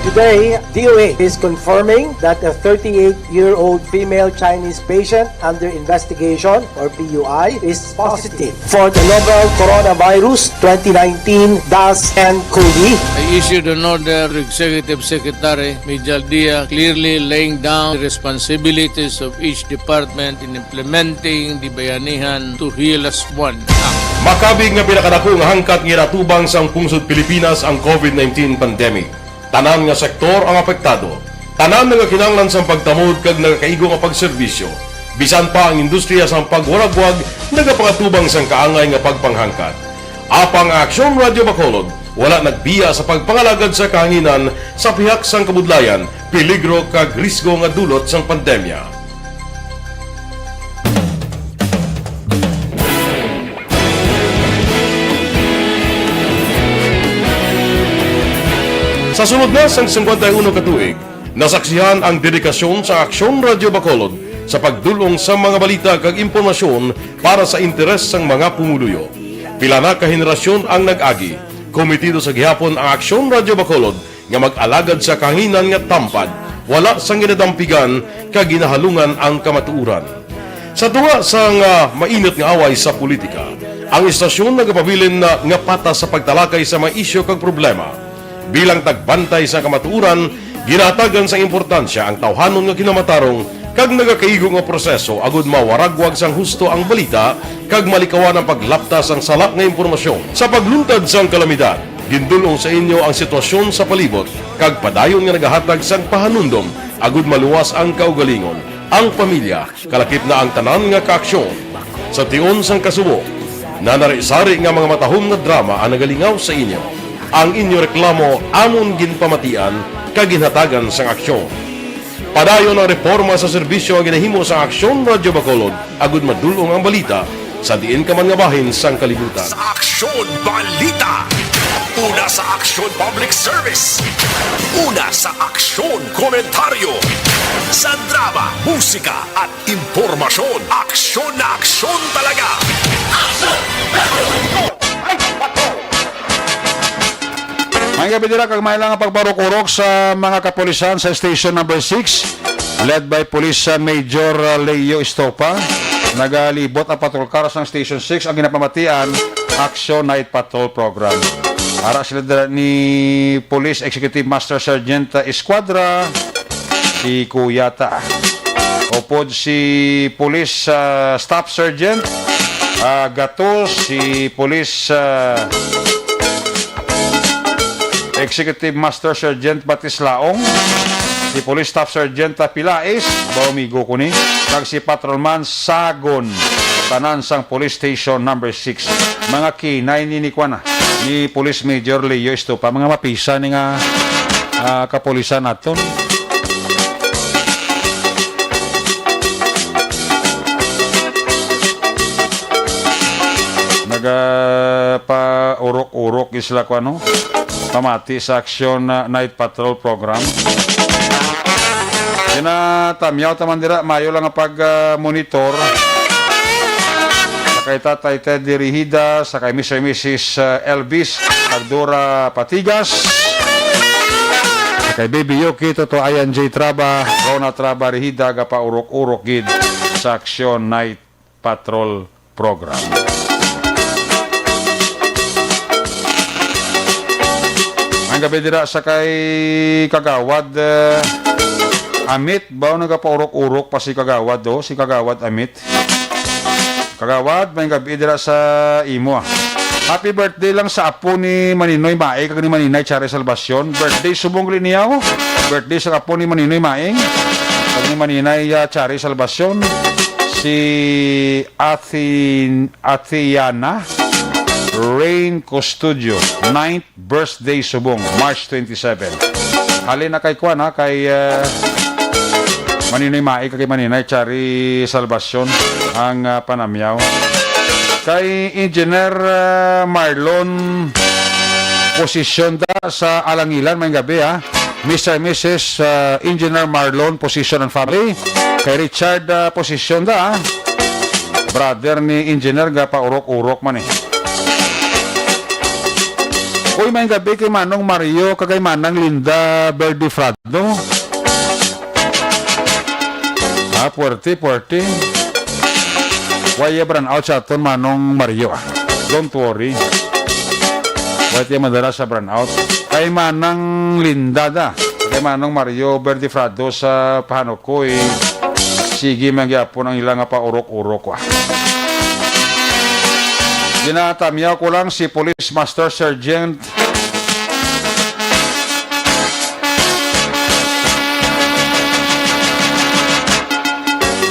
F: Today, DOA is confirming that a 38-year-old female Chinese patient under investigation, or PUI, is positive for the novel coronavirus 2019-10-CoV.
H: I issued an order to Executive Secretary Mijal Dia clearly laying down the responsibilities of each department in implementing the Bayanihan to Heal as One Act.
A: Makabig nga pinakadako nga hangkat nga natubang sang pungsod Pilipinas ang COVID-19 pandemic. Tanan nga sektor ang apektado. Tanan nga kinahanglan sang pagtamod kag nagakaigo nga pagserbisyo. Bisan pa ang industriya sang pagwaragwag nagapangatubang sang kaangay nga pagpanghangkat. Apang Aksyon Radio Bacolod wala nagbiya sa pagpangalagad sa kahanginan sa pihak sang kabudlayan, peligro kag risgo nga dulot sang pandemya. Sa sunod na sang 51 katuig, nasaksihan ang dedikasyon sa Aksyon Radio Bacolod sa pagdulong sa mga balita kag impormasyon para sa interes sang mga pumuluyo. Pila na ka henerasyon ang nag-agi, komitido sa gihapon ang Aksyon Radio Bacolod nga mag-alagad sa kahanginan nga tampad, wala sang ginadampigan kag ginahalungan ang kamatuuran. Sa tunga sang mainit nga away sa politika, ang istasyon nagapabilin na nga patas sa pagtalakay sa mga isyu kag problema. Bilang tagbantay sa kamatuuran, ginatagan sa importansya ang tawhanon nga kinamatarong kag nagakaigo nga proseso agud mawaragwag sang husto ang balita kag malikawan ang paglaptas ang salak nga impormasyon. Sa pagluntad sang kalamidad, gindulong sa inyo ang sitwasyon sa palibot kag padayon nga nagahatag sang pahanundom agud maluwas ang kaugalingon. Ang pamilya, kalakip na ang tanan nga kaaksyon. Sa tion sang kasubo, nanari-sari nga mga matahom nga drama ang nagalingaw sa inyo. Ang inyo reklamo amon ginpamatian kag ginhatagan sang aksyon. Padayon ang reforma sa serbisyo ang ginahimo sa Aksyon Radio Bacolod agud madulong ang balita sa diin ka man nga bahin sang kalibutan.
B: Sa Aksyon Balita, Una sa aksyon public service. Una sa aksyon komentaryo. Sa drama, musika at impormasyon. Aksyon na aksyon talaga.
C: May gabi nila kag may lang ang pagbarok-urok sa mga kapulisan sa station number 6 led by Police Major Leo Estopa. Nagalibot ang patrol cars ng station 6 ang ginapamatian Action Night Patrol Program. Ara sila ni Police Executive Master Sergeant Esquadra si Kuyata. Upod si Police Staff Sergeant Gatos, si Police Executive Master Sergeant Batislaong, si Police Staff Sergeant Pilais, baumigo ko ni, kag si Patrolman Sagon, tanan sang Police Station number 6. Mga K9 ni Kwana, ni Police Major Leo Estopa, mga mapisa ni nga kapulisan naton. Nagpa-urok-urok isla ko ano, pamati sa Action Night Patrol Program. Tinatamyaw taman dira, mayo lang ang pag-monitor. Sakay Tatay Teddy Rihida, sakay Mr. and Mrs. Elvis Agdora Patigas, sakay Baby Yoki, Toto Ayan J. Traba, Rona Traba Rihida, gapa urok-urok gid sa Action Night Patrol Program. Ang gabi dira sa kay Kagawad Amit, ba nagapaurok-urok pa si Kagawad do, si Kagawad Amit. Kagawad, may gabi dira sa imo. Happy birthday lang sa apo ni Maninoy Maeng, kag ni Maninay Chari Salvacion. Birthday subong liniyaw. Birthday sa apo ni Maninoy Maeng, kag ni Maninay Chari Salvacion. Si Athiana Rain Custodio, 9th birthday subong, March 27. Halin na kay Kwan ha, kay Maninoy Maeng, kay Maninay Chari Salvacion ang panamyaw. Kay Engineer Marlon posisyon da sa Alangilan, may gabi ha. Mr. and Mrs. Engineer Marlon posisyon and family. Kay Richard posisyon da ha. Brother ni Engineer gapa urok-urok man eh. Uy, may gabi kay Manong Mario, kagay Manang Linda Berdifrado. Puerte. Why brand out sa aton Manong Mario. Don't worry. Why madala sa brand out. Kay Manang Linda da. Kay Manong Mario Berdifrado sa Panokoy. Sige magyapon ang ilang pa urok-urok wa. Ginatamyaw ko lang si Police Master Sergeant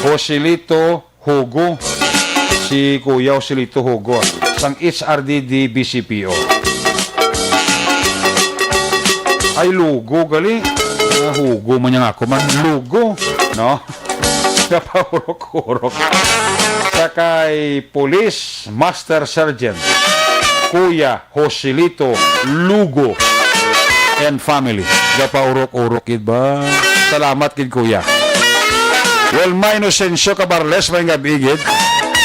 C: Joselito Hugo, si Kuya Joselito Hugo sang HRDD BCPO. Ay lugo gali, Hugo man yang ako man, lugo no. Kapahurok-hurok. Sakay Police Master Sergeant Kuya Joselito Lugo and family. Kapahurok-hurok kid ba? Salamat kid Kuya. Well, may Inocencio Cabarles may gabigid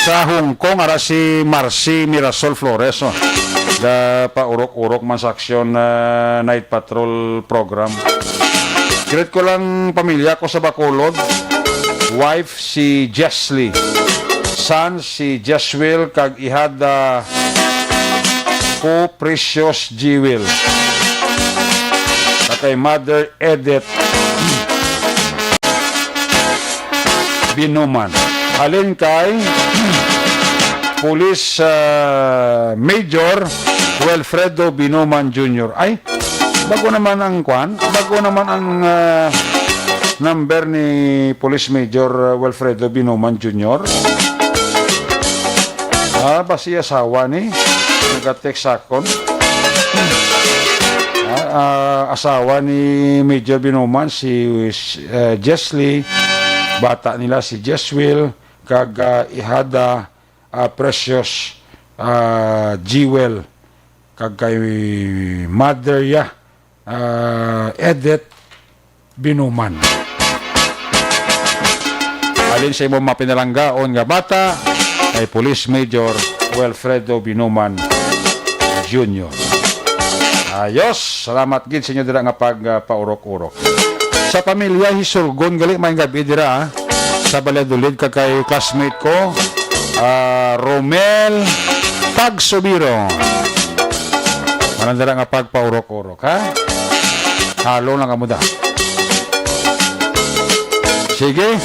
C: sa Hong Kong ara si Marcy Mirasol Flores. No? Kapahurok-hurok man sa Action Night Patrol Program. Greet ko lang pamilya ko sa Bacolod. Wife si Jesly, son si Jeswil, kag ihada ko Precious Jewel, kay Mother Edith Binuman. Alin kay Police Major Wilfredo Binuman Jr. Ay, bago naman ang kwan, bago naman ang number ni Police Major Wilfredo Binuman Jr. Basi asawa ni nag-text akon. Asawa ni Major Binuman si Jesly, bata nila si Jeswil, kag ihada Precious Jewel, kag kay Mother Edith Binuman. Alin sa imong mapinalanggaon nga bata ay Police Major Wilfredo Binuman Jr. Ayos, salamat gid sa inyo dira nga pagpaurok-urok. Sa pamilya Hisulgon gali may gabi dira sa Valladolid kay classmate ko Romel Tagsubiro. Manandara nga pagpaurok-urok ha. Halo lang kamuda. Sige.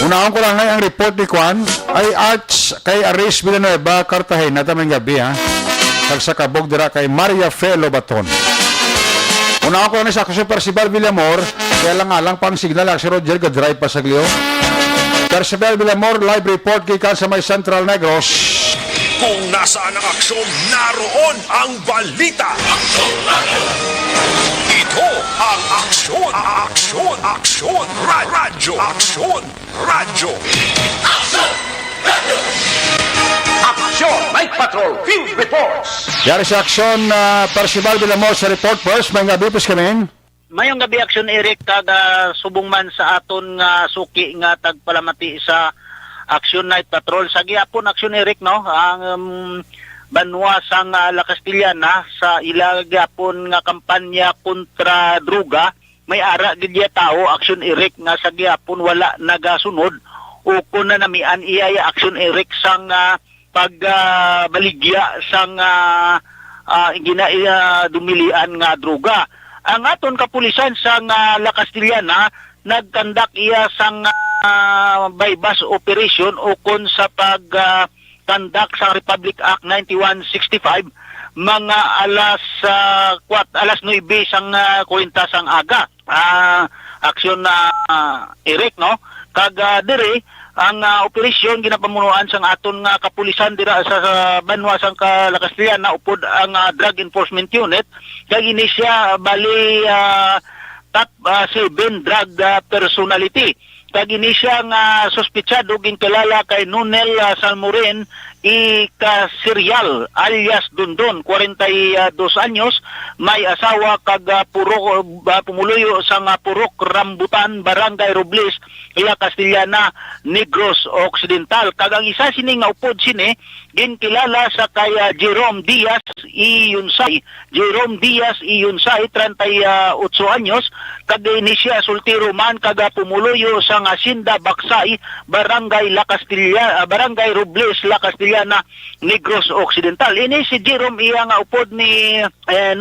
C: Unahan ko lang ang report ni Kwan ay Arts kay Aris Villanueva Cartagena tamang gabi ha. Sa kabog dira kay Maria Fe Lobaton. Unahan ko lang sa Percival Villamor kaya lang pang signal si Roger ka drive pa sa Glio. Percival Villamor live report gikan sa may Central Negros.
B: Kung nasaan ang aksyon, naroon ang balita. Ito ang aksyon, radyo. Aksyon, Night Patrol, Field Reports.
C: Yari sa aksyon, Percival Villamor sa report first. May gabi pis kami.
L: Mayong gabi aksyon Eric kag subong man sa aton nga suki nga tagpalamati sa Action Night Patrol sa gihapon aksyon Eric no ang banwa sang La Castellana sa ila gihapon nga kampanya kontra droga may ara gid tao aksyon Eric nga sa gihapon wala nagasunod o kun na namian iya aksyon Eric sang pagbaligya sang dumilian nga droga. Ang aton kapulisan sang La Castellana nagkandak iya sang bypass operation o kon sa pagkandak sa Republic Act 9165 mga alas 9 sang 40 sang aga. Aksyon na Eric no kag dire ang operasyon ginapamunuan sang aton nga kapulisan dira sa banwa sang La Castellana upod ang Drug Enforcement Unit kag ini siya bali top 7 drug personality kag ini siya nga suspetsado ginkilala kay Nunel Salmoren serial alias Dundon 42 anyos may asawa kag pumuluyo sa Purok Rambutan Barangay Robles iya Castellana Negros Occidental kag ang isa sini nga upod sini ginkilala sa kay Jerome Diaz Iyunsay 38 anyos kag ini siya sultiro man kag pumuluyo sa Hacienda Baksay Barangay Barangay Robles La Castellana Negros Occidental. Ini si Jerome iya nga upod ni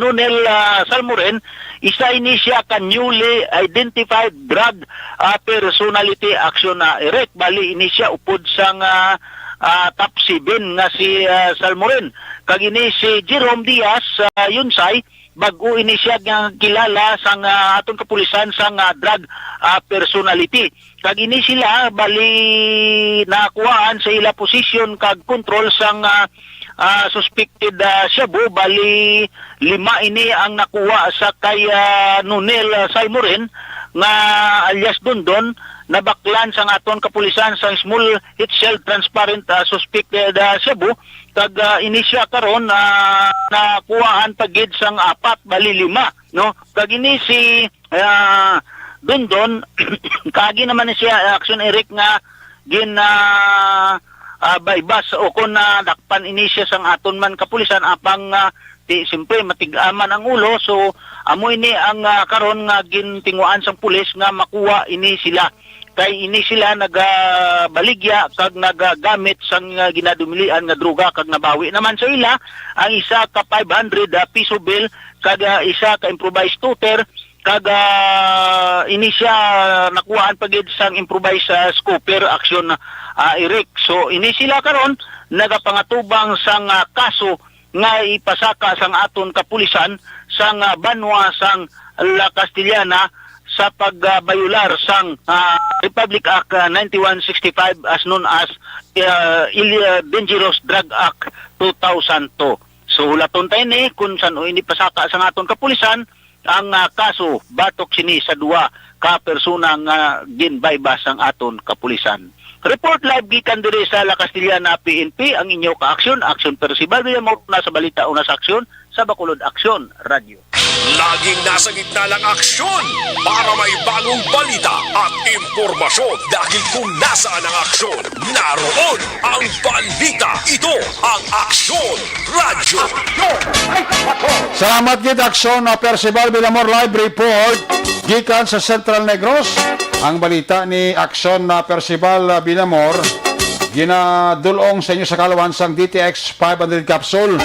L: Nunel Salmoren, isa ini siya ka newly identified drug personality action na Eric. Bali ini siya upod sang top 7 nga si Salmoren. Kag ini si Jerome Diaz Yunsay, bago ini siya kilala sang aton kapulisan sang drug personality. Kag ini sila bali nakuhaan sa ila posisyon kag control sang suspected shabu bali 5 ini ang nakuha sa kay Nunel Salmoren nga alias Dondon nabaklan sang aton kapulisan sang small hit cell transparent suspected shabu kag ini siya karon nakuhaan pagid sang 4 bali 5 no kag ini si Dondon kagi naman siya action Eric nga bypass o kun dakpan ini siya sang aton man kapulisan apang siyempre matigaman ang ulo so amo ini ang karon nga gintinguan sang pulis nga makuha ini sila kay ini sila nagabaligya kag nagagamit sang ginadumilian nga droga kag nabawi naman sa ila ang isa ka 500 piso bill kag isa ka improvised tutor kag ini siya nakuhaan pagid sang improvised scooper action Eric. So ini sila karon nagapangatubang sang kaso nga ipasaka sang aton kapulisan sang banwa sang La Castellana sa pagbayular sang Republic Act 9165 as known as Dangerous Drug Act 2002. So hulaton tayo ni kung saan ini pasaka sang aton kapulisan ang kaso batok sini sa 2 ka persona nga ginbaybas ang aton kapulisan. Report live gikan diri sa La Castillana PNP ang inyo ka-aksyon, Aksyon Percival Villamor na sa balita una sa aksyon sa Bacolod Aksyon Radio.
B: Laging nasa gitna ng aksyon para may bagong balita at impormasyon dahil kung nasaan ang aksyon, naroon ang balita. Ito ang Aksyon Radio.
C: Salamat gid Aksyon na Percival Villamor live report gikan sa Central Negros. Ang balita ni Aksyon na Percival Villamor ginadulong sa inyo sa kalawansang DTX 500 capsule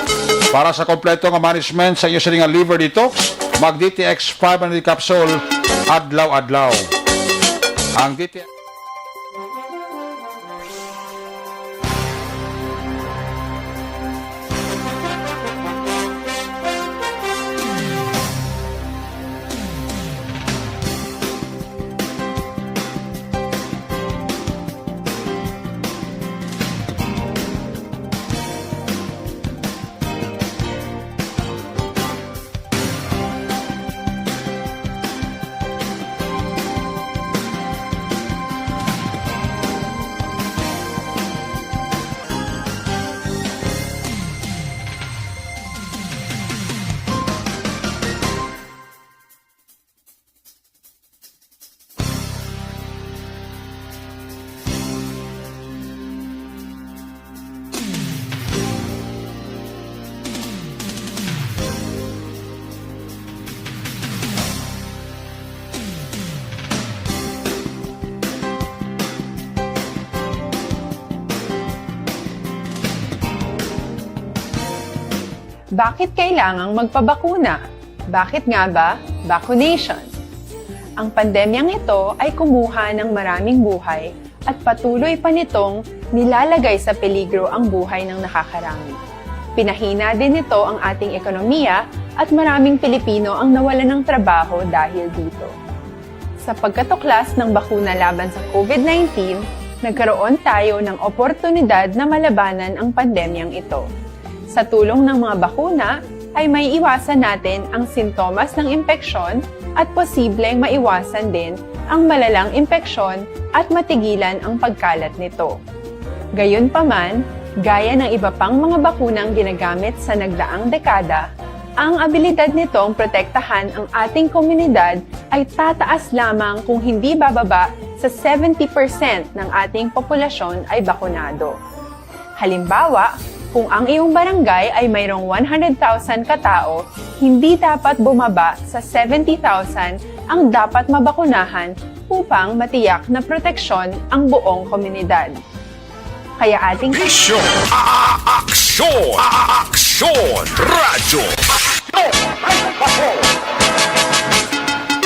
C: para sa kompleto nga management sa inyo sa nga liver detox. Mag DTX 500 capsule adlaw-adlaw. Ang DTX
M: Bakit kailangang magpabakuna? Bakit nga ba vaccination? Ang pandemyang ito ay kumuha ng maraming buhay at patuloy pa nitong nilalagay sa peligro ang buhay ng nakakarami. Pinahina din nito ang ating ekonomiya at maraming Pilipino ang nawalan ng trabaho dahil dito. Sa pagkatuklas ng bakuna laban sa COVID-19, nagkaroon tayo ng oportunidad na malabanan ang pandemyang ito. Sa tulong ng mga bakuna, ay may iwasan natin ang sintomas ng impeksyon at posibleng maiwasan din ang malalang impeksyon at matigilan ang pagkalat nito. Gayunpaman, gaya ng iba pang mga bakunang ginagamit sa nagdaang dekada, ang abilidad nitong protektahan ang ating komunidad ay tataas lamang kung hindi bababa sa 70% ng ating populasyon ay bakunado. Halimbawa, kung ang iyong barangay ay mayroong 100,000 katao, hindi dapat bumaba sa 70,000 ang dapat mabakunahan upang matiyak na proteksyon ang buong komunidad. Kaya ating...
B: Aksyon! Aksyon! Aksyon! Radyo!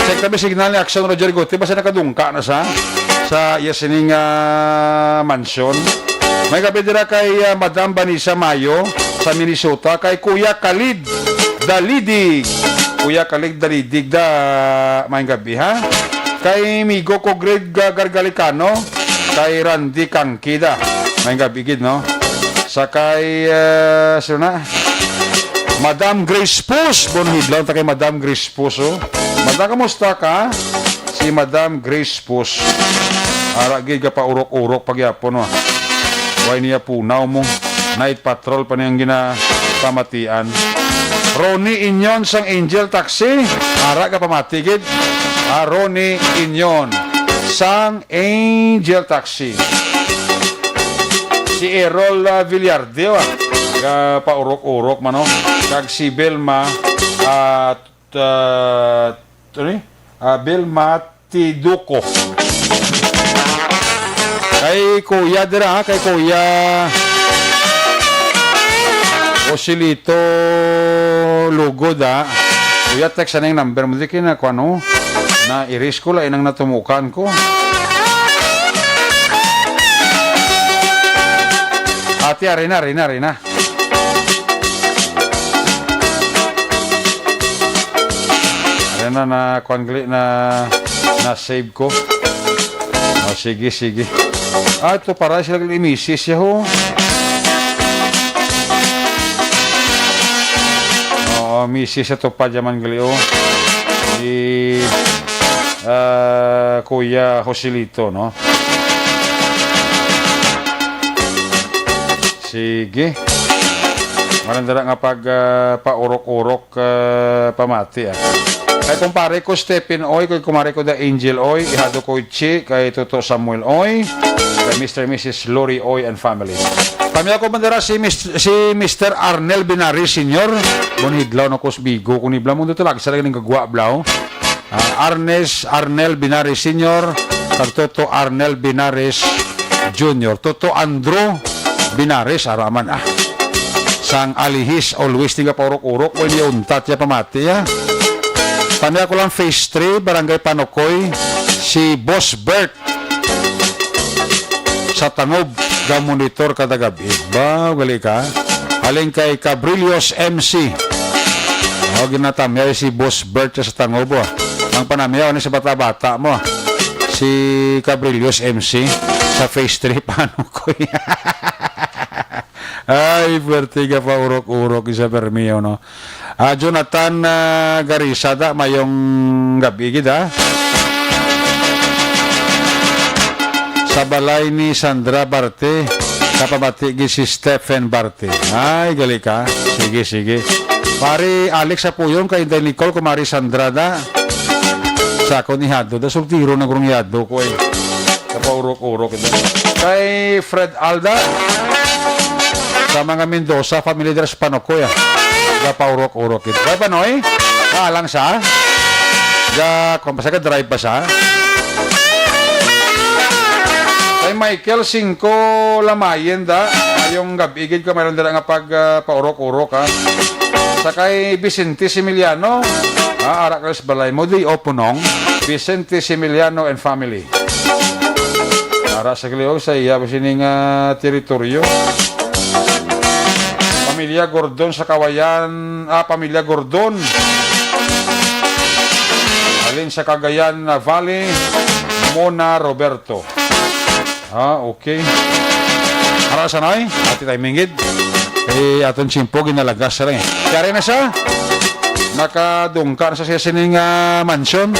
C: check kami signal ni Aksyon Roger Guti. Basta nakadungka na sa yesining mansyon. May gabi dira kay Madam Vanessa Mayo sa Minnesota, kay Kuya Khalid Dalidig. Kuya Khalid Dalidig may gabi ha. Kay Migo ko Greg Gargalicano, kay Randy Kangkida. May gabi gid no. Sa kay sino na? Madam Grace Pus. Bonhidlaw ta kay Madam Grace Pus. Oh. Madam, kamusta ka? Si Madam Grace Pus. Ara gid ka pa urok-urok pagyapon no. Why niya punaw mo? Night patrol pa niyang ginapamatian. Ronnie Inyon sang Angel Taxi. Ara ka pamatigid. Ronnie Inyon sang Angel Taxi. Si Errol Villarde paurok-urok mano. Kag si Belma Belma Tiduko. Kay Kuya dira, kay Kuya Osilito Lugod Kuya, text na yung number mo. Di na ko ano, na iris ko lang inang natumukan ko. Ati, arena. Arena na kuangli na save ko. Sige. Ito para sila imisis siya ho. Oo, misis ito pa jaman gali ho. Si Kuya Joselito, no? Sige. Marandara nga pag paurok-urok pamati Kay kumpare ko Stephen Oy, kay kumare ko da Angel Oy, ihado ko Chi, kay Toto Samuel Oy, kay Mr. and Mrs. Lori Oy and family. Pamilya ko bandera si Mr. Arnel Binaris Sr. Bonidlaw na kusbigo, kunibla mo dito lagi sa lagi ng gagwa blaw. Arnel Binaris Sr. kag Toto Arnel Binaris Jr. Toto Andrew Binaris araman sang alihis always tinga paurok-urok when yung tatya pamati Pamilya ko lang Phase 3, Barangay Panokoy, si Boss Bert sa Tangob, ga-monitor kada gabi. Ba, gali ka? Haling kay Cabrillos MC. Ginatamya si Boss Bert sa Tangob. Ang panamya ni sa bata-bata mo. Si Cabrillos MC sa Phase 3, Panokoy. Ay, vertiga pa urok-urok isa permiyo, no? Jonathan Garisada, mayong gabi gida. Sa balay ni Sandra Barte, kapabati si Stephen Barte. Ay, gali ka. Sige, sige. Pari Alex sa puyon, kay Inday Nicole, kumari Sandra da. Sa ako ni Hado, da sultiro na kurong Hado ko Kapaurok-urok ito. Kay Fred Alda, sa mga Mendoza, family dress Panokoy Kapaurok-urok ito. Kaya Panoy, kaalang sa kung pa drive pa sa kay Michael 5 Lamayen da yung gabigid ko mayroon dala nga pag paurok-urok sa kay Vicente Similiano Arakles Balay mo di opunong Vicente Similiano and family para sa kaliw sa iya sining teritoryo. Pamilya Gordon sa Kawayan, Pamilya Gordon. Alin sa Cagayan Valley, Mona Roberto. Okay. Para sa nay, ati tayo mingid. Aton simpo, ginalagas sa lang Kaya na siya, nakadungkar sa siya sining mansion.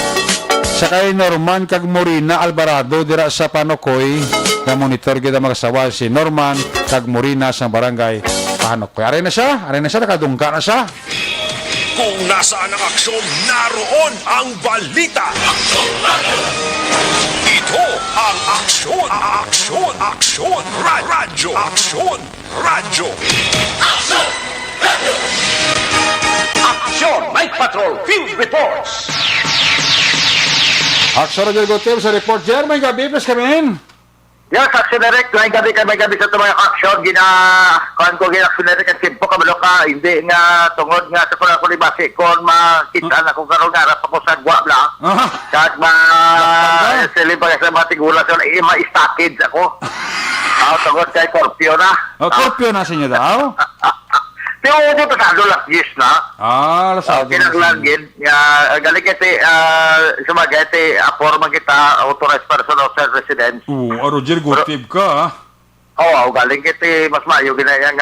C: Sa kay Norman kag Morina Alvarado, dira sa Panokoy, na monitor kita magsawa si Norman kag Morina sa barangay Panokoy. Aray na siya, nakadungkar na siya.
B: Kung nasaan ang aksyon, naroon ang balita. Ito ang aksyon, radyo.
N: Aksyon, Night Patrol, Field Reports.
C: Aksyon Radio Gotem sa report dyan, may gabi, please kami in.
N: Yes, Aksyon Direct, may gabi sa ito mga aksyon, kuhan ko Aksyon Direct at simpo kabalo ka, hindi nga tungod nga sa kuna kulibasi, kung makita na kung karoon nga, rap ako sa guwabla, kahit silipag sa mga tigula, ma-istakid ako. Tungod kay Corpio na.
C: Corpio na sa inyo daw?
N: Pero dito sa last years na. Kinaglangin. Galing kasi, sumagay, aporman kita, authorized person of self-residence.
C: Roger, good tip ka,
N: galing kita, mas mayo, ginayang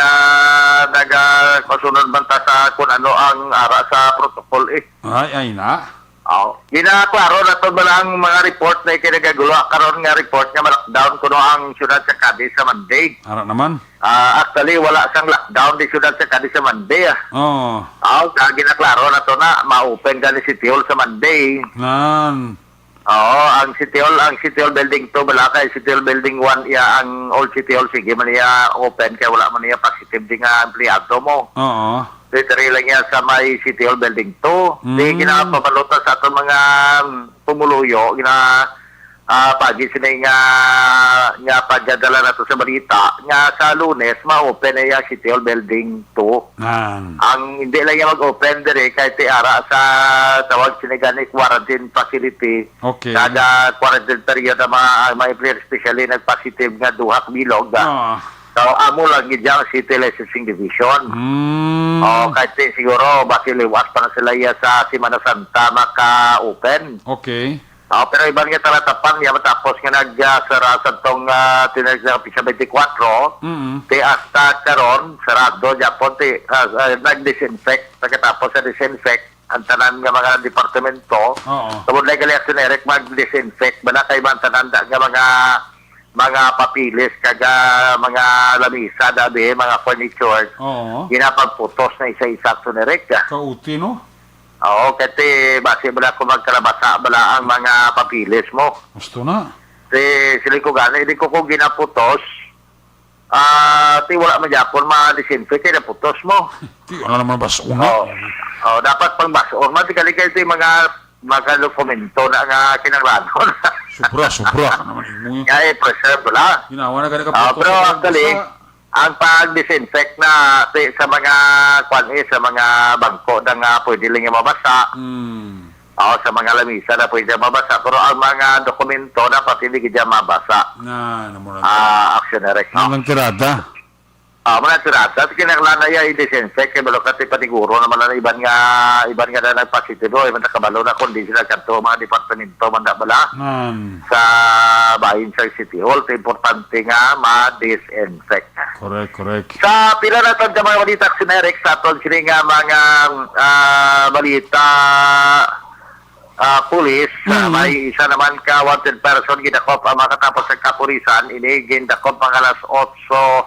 N: nag-kasunod banta sa kung ano ang ara sa protocol
C: Ay na.
N: Ginaklaro na ito ba lang mga report na ikinagagulo. Karoon nga report nga ma-lockdown kuno ang syudad sa Cadiz sa Monday.
C: Ara naman?
N: Actually, wala sang lockdown di syudad sa Cadiz sa Monday. Ginaklaro na ito na ma-open ka ni City Hall sa Monday. Ang City Hall Building 2, wala kay City Hall Building 1, ang Old City Hall, sige man niya open, kaya wala man niya positive din nga empleyado mo. Literally lang yan sa may City Hall Building 2. Di ginapapalutan sa itong mga pumuluyo, pagi sila nga pagdadala na ito sa balita, nga sa Lunes, ma-open na yung City Hall Building 2. Ang hindi lang yung mag-open dire, kahit ara sa tawag sinigani quarantine facility, kada quarantine period na mga player especially nag-positive nga duhak bilog. So, amo lang gidya ang City Licensing Division. Kahit siguro, basi liwas pa na sila sa Semana Santa maka-open.
C: Okay.
N: Pero ibang nga talatapang, matapos nga nagsara sa itong tinag sa Pisa 24, hasta karon sarado, Japon, nag-disinfect, pagkatapos sa disinfect, ang tanan nga mga departamento, sabon na gali Action Eric mag-disinfect, bala kayo man tanan nga mga mga papilis kaga mga lamisa dabi, mga furniture.
C: Oo.
N: Ginapagputos na isa-isa sa nireka.
C: Kauti, no?
N: Oo, kasi base bala kung magkalabasa bala ang mga papilis mo.
C: Gusto na.
N: Sila ko gano'n, hindi ko kung ginaputos, wala man Japon, ma-disinfect, naputos mo.
C: Ano naman basuna?
N: Oo, dapat pang basuna, matigaligay ito yung mga dokumento na nga kinanglanon.
C: Sobra.
N: Kaya preserve wala.
C: Ginawa na ganun ka
N: Pero actually, ang pag-disinfect na sa mga sa mga bangko na nga pwede lang yung mabasa. Sa mga lamisa na pwede mabasa. Pero ang mga dokumento dapat hindi kaya mabasa. Actionary.
C: Ang tirada.
N: Mga tirada. At kinaklan na yung i-disinfect. Kaya balok kasi paniguro naman na iban nga na nagpositibo. Iban na kabalo na kondisyon na kanto mga departamento man na bala. Sa bahin sa City Hall. Ito importante nga ma-disinfect.
C: Correct.
N: Sa pila na ito sa mga balita actionary sa ito sila nga mga balita pulis, may isa naman ka wanted person gidakop ang makatapos sa kapulisan ini gindakop ang alas 8:50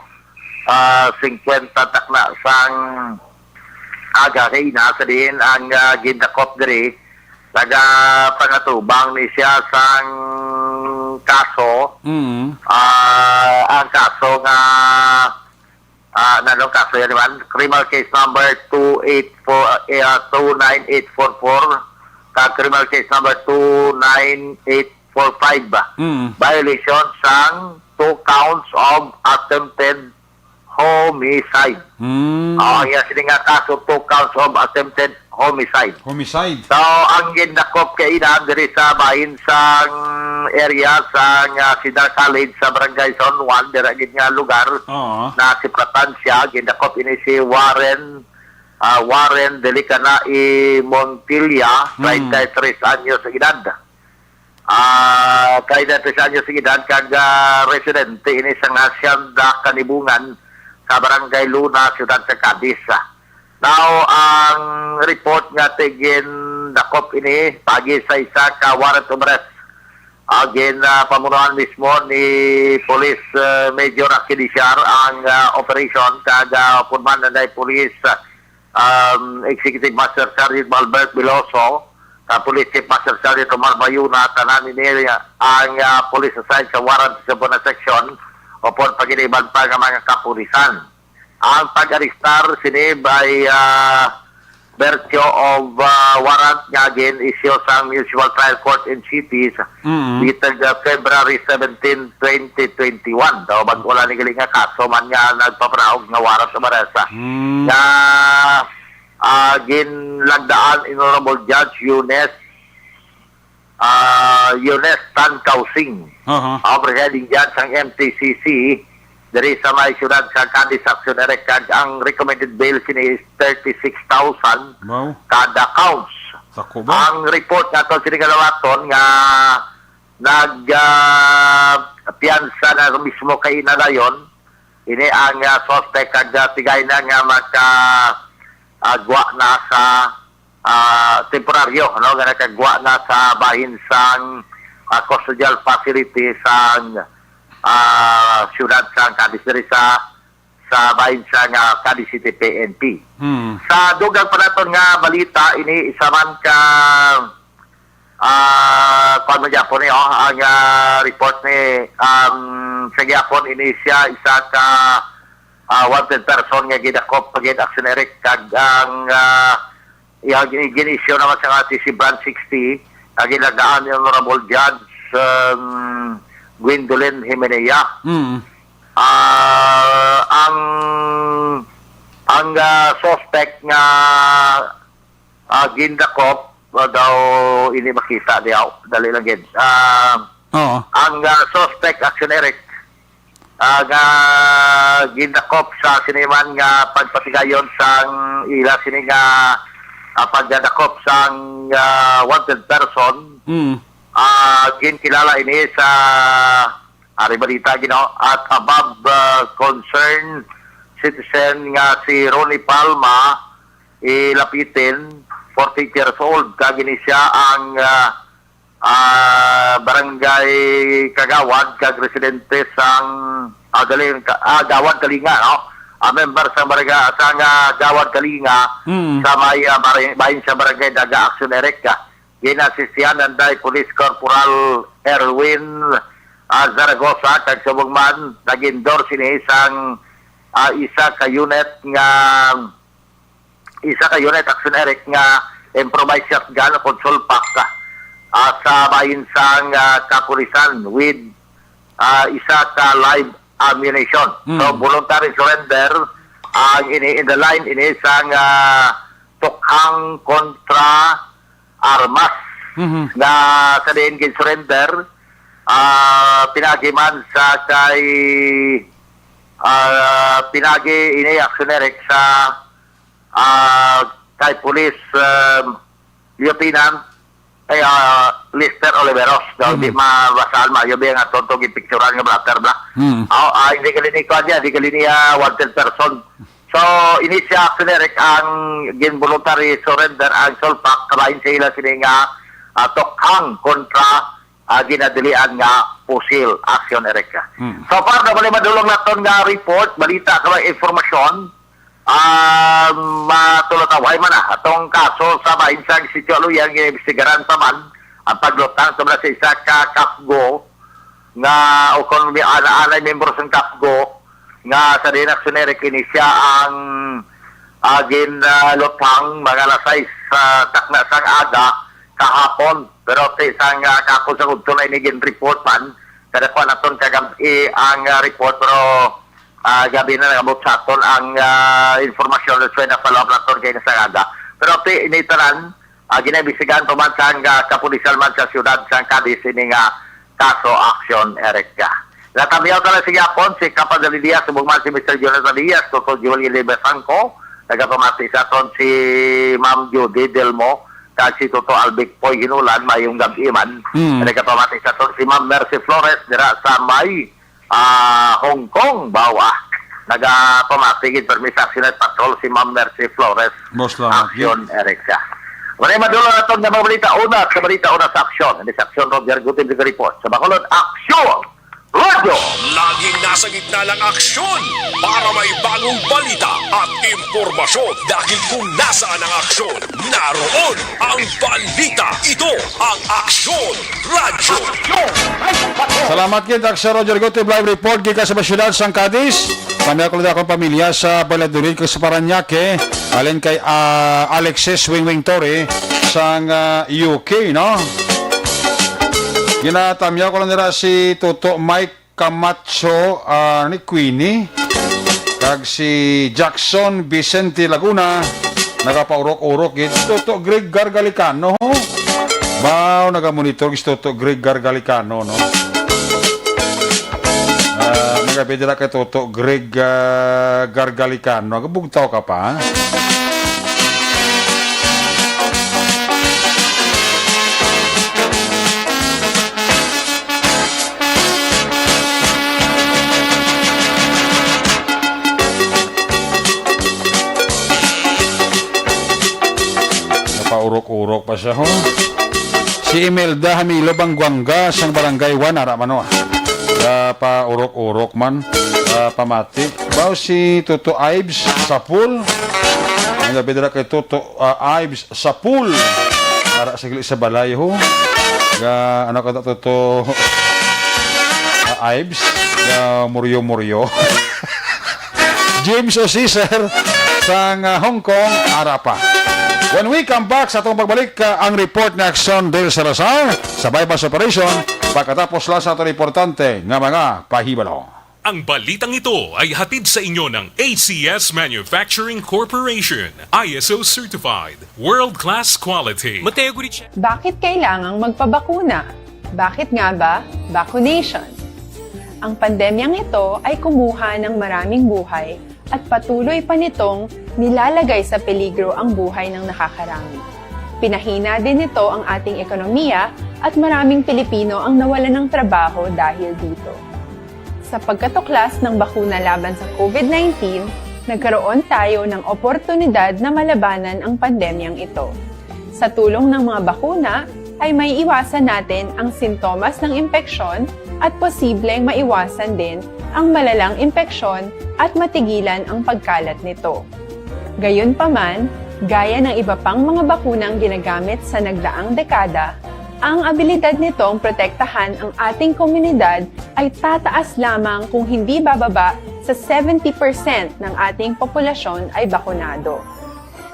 N: takna sang aga kay ina sa din ang gindakop diri taga pangatubang ni siya sang kaso ang kaso nga kaso yan naman criminal case number 29844 criminal case number 29845 violation sang 2 counts of attempted homicide. Yan sila nga kaso 2 counts of attempted homicide. So ang gindakop kay ina diri sa bahin sang area sang Cedar College sa Barangay Zone 1 dira gid nga lugar na sipratan siya gindakop ini si Warren Delicana Montilla, 33 anyos sa edad. 33 anyos sa edad, kag residente ini sa Hacienda Kanibungan sa Barangay Luna, Ciudad sa Cadiz. Now, ang report nga tigin dakop ini, pagi sa isa ka warrant of arrest. Again, pamunuan mismo ni Police Major Akidishar ang operation, kag punman na Police Executive Master Sergeant Albert Biloso, Police Chief Master Sergeant Omar Bayuna, tanan ni ang police assigned sa warrant sa Bona Section upon paginiban pa ng mga kapulisan. Ang pag-aristar sinib ay virtue of warrant nga again issue sa Municipal Trial Court in Cities bitag February 17, 2021. Daw wala ni galing nga kaso man nga nagpapraog nga warrant sa Maresa. Na ginlagdaan Honorable Judge Yunes Tan Kausing, presiding judge ng MTCC dari sa may syudad sa Cadiz Action Erected. Ang recommended bail sini is 36,000 kada counts. Ang report nga ito sinigalawaton nga nagpiansa na mismo kay Inadayon ini ang suspect kag tigay na nga makagwa na sa temporaryo nga nakagwa na sa bahin sang custodial facility sang syudad sang Cadiz diri sa bahin sa nga Cadiz City PNP. Sa dugang panaton nga balita ini isa man ka kung magyapon ni ang report ni sa gyapon ini siya isa ka wanted person nga gidakop pagid actionary kag ang ginisyo naman sa TC Brand 60 ang ginagaan ni Honorable Judge Gwendolyn Jimenea. Ang suspect nga gindakop daw ini makita diaw dali lang gid. Ang suspect actionary nga gindakop sa siniman nga pagpatigayon sang ila sini nga pagdadakop sang wanted person. Ginkilala ini sa Aribalita at above concerned citizen nga si Ronnie Palma ilapitin, 40 years old, kagini siya ang barangay Kagawad, kag residente sang Gawad Kalinga, no? Member sa barangay sang Gawad Kalinga sa may bahin sa barangay Daga Action Erika. Ginasistihan nanday Police Corporal Erwin Zaragoza kag subugman nag-endorse sini isang isa ka unit Action Eric nga improvised shotgun o sulpak sa bahin sang kapulisan with isa ka live ammunition. So voluntary surrender ang in the line ini sang tukhang kontra armas na sa diin gid surrender pinagiman sa kay pinagi ini aksyonerik sa kay police Lieutenant Lister Oliveros daw di mabasal mayobi nga tontong ipicturan nga blatter bla. Hindi kali niya wanted person. So ini siya aksyonerik ang gin voluntary surrender ang sulpak kabahin sa ila sini nga tokhang kontra ginadilian nga pusil aksyon ereka. So far na bali madulong naton nga report balita kay informasyon matulotaway man atong kaso sa bainsang sitio Luyang ginibestigaran pa man ang paglutang sa isa ka kapgo nga o kung may ana-anay membro sa kapgo nga sa din aksyon ereka ini siya ang lutang mga lasay sa takna sang aga kahapon pero isang kako sa udto na inigin report man kada ko naton kagabi ang report pero gabi na nagabot sa aton ang informasyon na suwena follow-up naton kay nasagada pero initaran ginabisigan pa man sa kapulisan man sa siyudad sa Cadiz ini nga kaso aksyon ereka. Natamiyaw ka na si Yapon si Kapadali Diaz subugman si Mr. Jonathan Diaz Toto Joel Ilibesangko nagapamati sa aton si Ma'am Judy Delmo kasi Toto Albic Poy Hinulan mayong gabi man nagapamati sa aton si Ma'am Mercy Flores dira sa may Hong Kong bawa nagapamatigid permis action at patrol si Ma'am Mercy Flores action Erika. Wala madulo na itong balita una sa balita una sa aksyon. Hindi sa aksyon Roger Gutin the report sa Bacolod Aksyon Radio.
B: Laging nasa gitna ng aksyon para may bagong balita at impormasyon dahil kung nasaan ang aksyon, naroon ang balita. Ito ang Aksyon Radio.
C: Salamat kita sa Roger Gotti live report kita sa Basyudad sang Cadiz. Kami ako lang akong pamilya sa Baladurin sa Paranaque. Alin kay Alexis Wingwing Torre sang UK, no? Ginatamya ko lang nila si Toto Mike Camacho ni Queenie kag si Jackson Vicente Laguna nagapaurok-urok gid Toto Greg Gargalicano bao nagamonitor gid Toto Greg Gargalicano no nagapidira kay Toto Greg Gargalicano gabugtaw ka pa ha? Urok-urok pa siya ho. Si Imelda Hamilo Bangguanga sang barangay 1 ara mano. Pa urok-urok man pamati. Bao si Toto Ives sa pool. Ang gabi dira kay Toto Ives sa pool. Ara sigli sa balay ho. Ga ano ka Toto Ives ga muryo-muryo. James O. Caesar sang Hong Kong ara pa. When we come back sa itong pagbalik ang report na Aksyon Del Salazar sa bypass operation pagkatapos lang sa itong importante nga mga pahibalo.
O: Ang balitang ito ay hatid sa inyo ng ACS Manufacturing Corporation, ISO Certified, World-Class Quality.
M: Bakit kailangang magpabakuna? Bakit nga ba vaccination? Ang pandemyang ito ay kumuha ng maraming buhay at patuloy pa nitong nilalagay sa peligro ang buhay ng nakakarami. Pinahina din nito ang ating ekonomiya at maraming Pilipino ang nawalan ng trabaho dahil dito. Sa pagkatuklas ng bakuna laban sa COVID-19, nagkaroon tayo ng oportunidad na malabanan ang pandemyang ito. Sa tulong ng mga bakuna, ay may iwasan natin ang sintomas ng impeksyon at posibleng maiwasan din ang malalang impeksyon at matigilan ang pagkalat nito. Gayunpaman, gaya ng iba pang mga bakunang ginagamit sa nagdaang dekada, ang abilidad nitong protektahan ang ating komunidad ay tataas lamang kung hindi bababa sa 70% ng ating populasyon ay bakunado.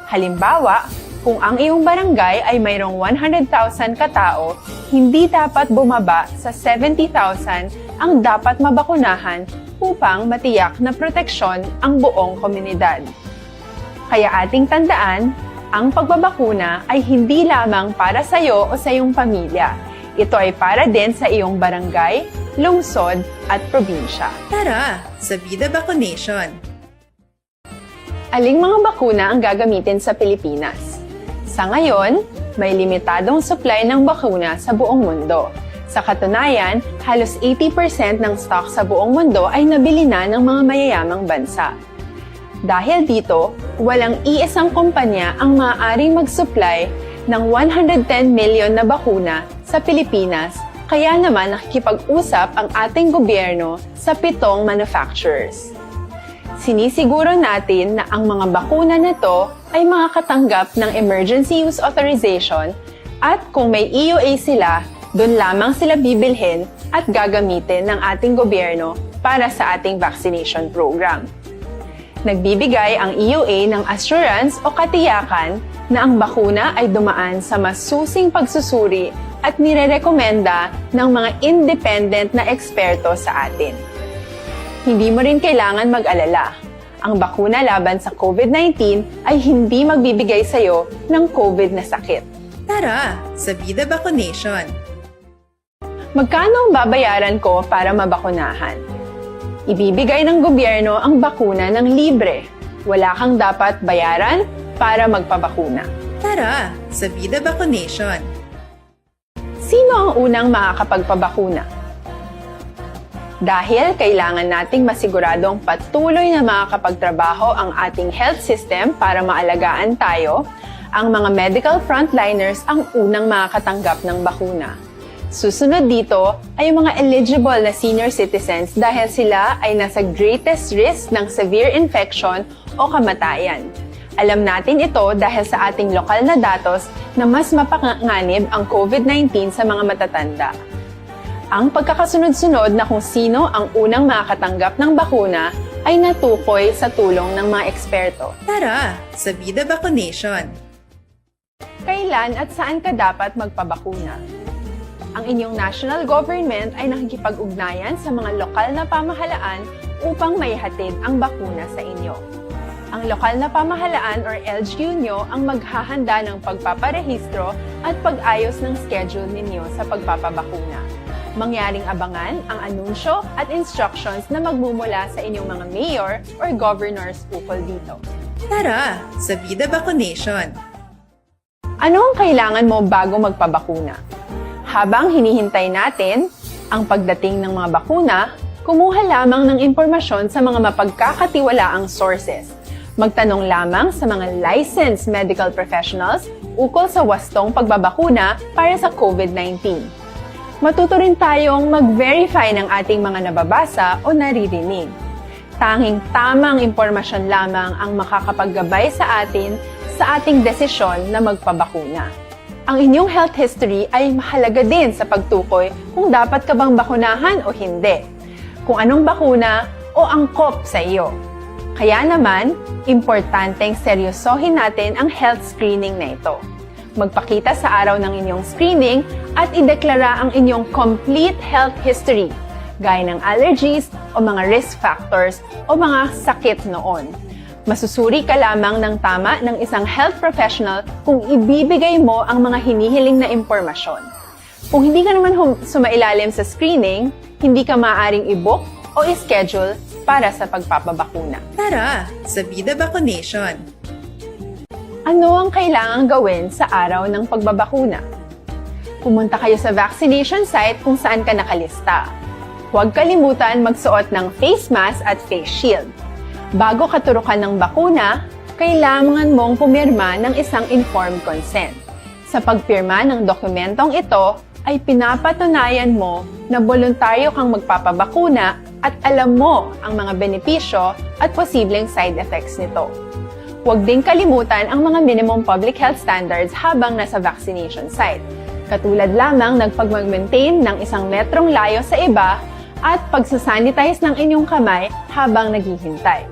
M: Halimbawa, kung ang iyong barangay ay mayroong 100,000 katao, hindi dapat bumaba sa 70,000 ang dapat mabakunahan upang matiyak na proteksyon ang buong komunidad. Kaya ating tandaan, ang pagbabakuna ay hindi lamang para sa iyo o sa iyong pamilya. Ito ay para din sa iyong barangay, lungsod at probinsya.
P: Tara, sa Vida Vaccination!
M: Aling mga bakuna ang gagamitin sa Pilipinas? Sa ngayon, may limitadong supply ng bakuna sa buong mundo. Sa katunayan, halos 80% ng stock sa buong mundo ay nabili na ng mga mayayamang bansa. Dahil dito, walang iisang kumpanya ang maaaring mag-supply ng 110 million na bakuna sa Pilipinas, kaya naman nakikipag-usap ang ating gobyerno sa 7 manufacturers. Sinisiguro natin na ang mga bakuna na to ay makakatanggap ng Emergency Use Authorization at kung may EUA sila, doon lamang sila bibilhin at gagamitin ng ating gobyerno para sa ating vaccination program. Nagbibigay ang EUA ng assurance o katiyakan na ang bakuna ay dumaan sa masusing pagsusuri at nirerekomenda ng mga independent na eksperto sa atin. Hindi mo rin kailangan mag-alala. Ang bakuna laban sa COVID-19 ay hindi magbibigay sa iyo ng COVID na sakit.
P: Tara, sa Vida Vaccination!
M: Magkano ang babayaran ko para mabakunahan? Ibibigay ng gobyerno ang bakuna ng libre. Wala kang dapat bayaran para magpabakuna.
P: Tara, sa Vida Vaccination!
M: Sino ang unang makakapagpabakuna? Dahil kailangan nating masiguradong patuloy na makakapagtrabaho ang ating health system para maalagaan tayo, ang mga medical frontliners ang unang makakatanggap ng bakuna. Susunod dito ay yung mga eligible na senior citizens dahil sila ay nasa greatest risk ng severe infection o kamatayan. Alam natin ito dahil sa ating lokal na datos na mas mapanganib ang COVID-19 sa mga matatanda. Ang pagkakasunod-sunod na kung sino ang unang makakatanggap ng bakuna ay natukoy sa tulong ng mga eksperto.
P: Tara, sa Vida Vaccination!
M: Kailan at saan ka dapat magpabakuna? Ang inyong national government ay nakikipag-ugnayan sa mga lokal na pamahalaan upang maihatid ang bakuna sa inyo. Ang lokal na pamahalaan or LGU nyo ang maghahanda ng pagpaparehistro at pag-ayos ng schedule ninyo sa pagpapabakuna. Mangyaring abangan ang anunsyo at instructions na magmumula sa inyong mga mayor or governors ukol dito.
P: Tara, sa Vida Vaccination!
M: Ano ang kailangan mo bago magpabakuna? Habang hinihintay natin ang pagdating ng mga bakuna, kumuha lamang ng impormasyon sa mga mapagkakatiwalaang sources. Magtanong lamang sa mga licensed medical professionals ukol sa wastong pagbabakuna para sa COVID-19. Matuto rin tayong mag-verify ng ating mga nababasa o naririnig. Tanging tamang impormasyon lamang ang makakapaggabay sa atin sa ating desisyon na magpabakuna. Ang inyong health history ay mahalaga din sa pagtukoy kung dapat ka bang bakunahan o hindi, kung anong bakuna o angkop sa iyo. Kaya naman, importanteng seryosohin natin ang health screening na ito. Magpakita sa araw ng inyong screening at ideklara ang inyong complete health history, gaya ng allergies o mga risk factors o mga sakit noon. Masusuri ka lamang ng tama ng isang health professional kung ibibigay mo ang mga hinihiling na impormasyon. Kung hindi ka naman sumailalim sa screening, hindi ka maaaring i-book o i-schedule para sa pagpapabakuna.
P: Tara, sa Vida Vaccination!
M: Ano ang kailangang gawin sa araw ng pagbabakuna? Pumunta kayo sa vaccination site kung saan ka nakalista. Huwag kalimutan magsuot ng face mask at face shield. Bago katurukan ng bakuna, kailangan mong pumirma ng isang informed consent. Sa pagpirma ng dokumentong ito, ay pinapatunayan mo na voluntaryo kang magpapabakuna at alam mo ang mga benepisyo at posibleng side effects nito. Huwag ding kalimutan ang mga minimum public health standards habang nasa vaccination site. Katulad lamang ng pag-maintain ng 1 metrong layo sa iba at pagsasanitize ng inyong kamay habang naghihintay.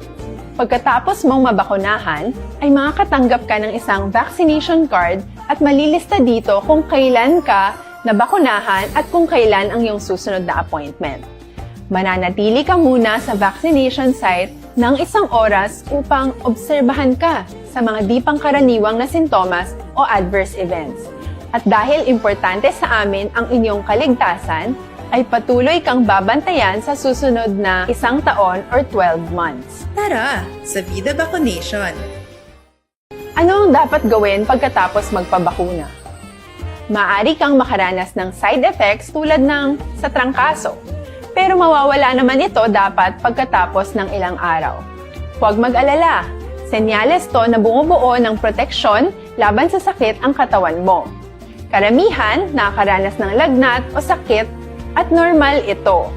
M: Pagkatapos mong mabakunahan, ay makakatanggap ka ng isang vaccination card at malilista dito kung kailan ka nabakunahan at kung kailan ang iyong susunod na appointment. Mananatili ka muna sa vaccination site ng 1 oras upang obserbahan ka sa mga di pangkaraniwang na sintomas o adverse events. At dahil importante sa amin ang inyong kaligtasan, ay patuloy kang babantayan sa susunod na 1 taon or 12 months.
P: Tara sa Vida Vaccination.
M: Ano ang dapat gawin pagkatapos magpabakuna? Maaari kang makaranas ng side effects tulad ng sa trangkaso, pero mawawala naman ito dapat pagkatapos ng ilang araw. Huwag mag-alala, senyales to na bumubuo ng proteksyon laban sa sakit ang katawan mo. Karamihan nakakaranas ng lagnat o sakit at normal ito.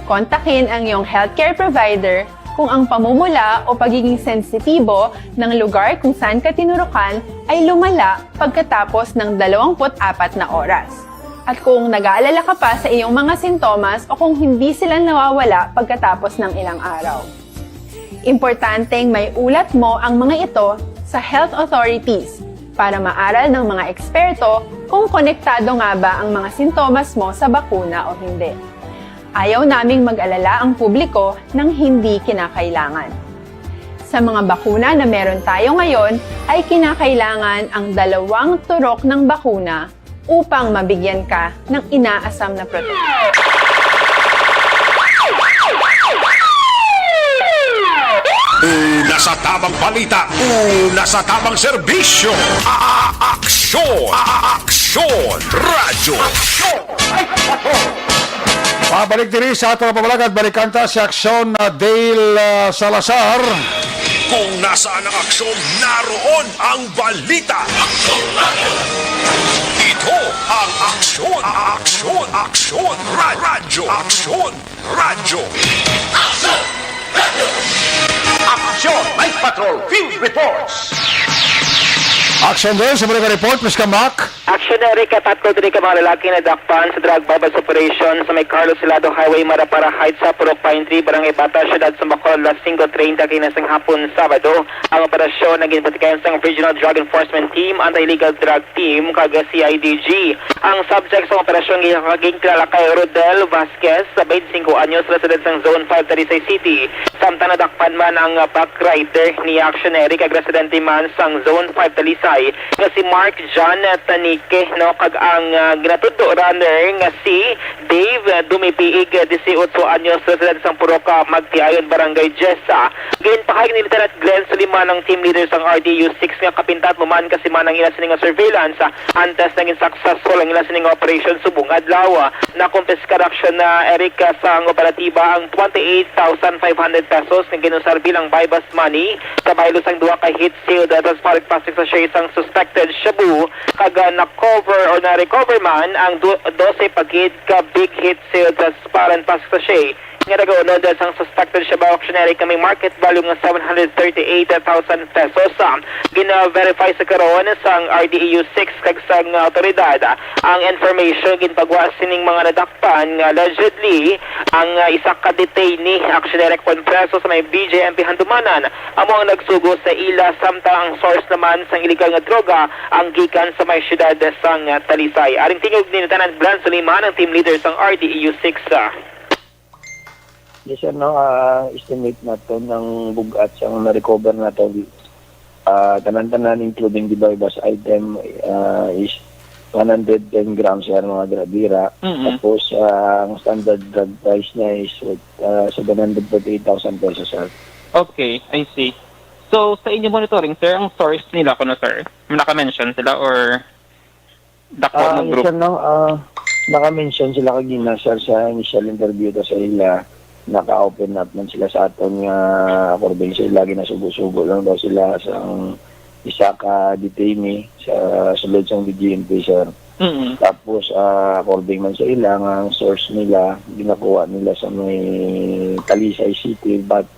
M: Kontakin ang iyong healthcare provider kung ang pamumula o pagiging sensitibo ng lugar kung saan ka tinurukan ay lumala pagkatapos ng 24 na oras. At kung nag-aalala ka pa sa iyong mga sintomas o kung hindi sila nawawala pagkatapos ng ilang araw. Importanteng may ulat mo ang mga ito sa health authorities para maaral ng mga eksperto kung konektado nga ba ang mga sintomas mo sa bakuna o hindi. Ayaw naming mag-alala ang publiko ng hindi kinakailangan. Sa mga bakuna na meron tayo ngayon, ay kinakailangan ang 2 turok ng bakuna upang mabigyan ka ng inaasam na proteksyon.
B: Una sa tamang balita, una sa tamang serbisyo. Aksyon! Aksyon! Radyo!
C: Pabalik diri sa ato pabalagad, balikanta si Aksyon na Dale Salazar.
B: Kung nasaan ang aksyon, naroon ang balita. Ito ang aksyon! Aksyon! Aksyon! Radyo! Aksyon! Radyo! Aksyon!
Q: Aksyon! Night Patrol Field Reports!
C: Aksyon din sa mga report, Ms. Kamak.
I: Actionary katatlo din ka mga lalaki na dakpan sa drug bypass operation sa may Carlos Hilado Highway, Marapara Heights sa Purok Pine Tree, Barangay Bata, Syudad sa Bacolod, alas 5:30 kinasang hapon Sabado. Ang operasyon naging patikayan sa Regional Drug Enforcement Team, Anti-Illegal Drug Team, kaga CIDG. Ang subject sa operasyon naging kilala kay Rodel Vasquez, 25 anyos, resident ng Zone 5, Talisay City. Samtang nadakpan man ang backrider ni Actionary kag residente man sa Zone 5, Talisay, nga si Mark John Tanike, no, kag ang ginatuto runner nga si Dave Dumipiig, 18 anyos, resident ng Puroka, Magtiayon, Barangay Jessa. Ginpahayag ni Lieutenant Glenn Suliman ng team leader sang RDU 6 nga kapintat mo man kasi man ang ila sining surveillance antes naging successful ang ila sining operation subong adlaw. Na-confiscate action na Erika sang operatiba ang 28,500 pesos nga ginusar bilang bypass money sa baylo sang duha ka hit sealed transparent plastic sachet sang suspected shabu, kag na-cover or na-recover man ang 12 pagid ka big hit sealed transparent plastic sachet nga nag-unod sang suspected shabu auctionary kaming market value nga 738,000 pesos. Gina-verify sa karon sang RDEU 6 kag sang otoridad ang information ginpagwa sining mga nadakpan nga allegedly ang isa ka detainee auctionary kon preso sa may BJMP Handumanan amo ang nagsugo sa ila, samtang ang source naman sang illegal nga droga ang gikan sa may syudad sang Talisay. Aring tingog ni Lieutenant Glenn Suliman ang team leader sang RDEU 6.
R: Yes, sir, no, estimate nato ng bugat siyang na-recover nato. Tanan-tanan including the bypass item is 110 grams yan mga gradira. Tapos ang standard drug price niya is 738,000 pesos, sir.
S: Okay, I see. So, sa inyo monitoring, sir, ang source nila ko na, sir? Naka-mention sila or dako ng group?
R: Sir, no, naka-mention sila kagina, sir, sa initial interview to sa ila. Naka-open up man sila sa aton nga according sila lagi na sugo-sugo lang daw sila sa isa ka detainee sa sulod sang DGNP, sir. Tapos, according man sa ilang, ang source nila, ginakuha nila sa may Talisay City, but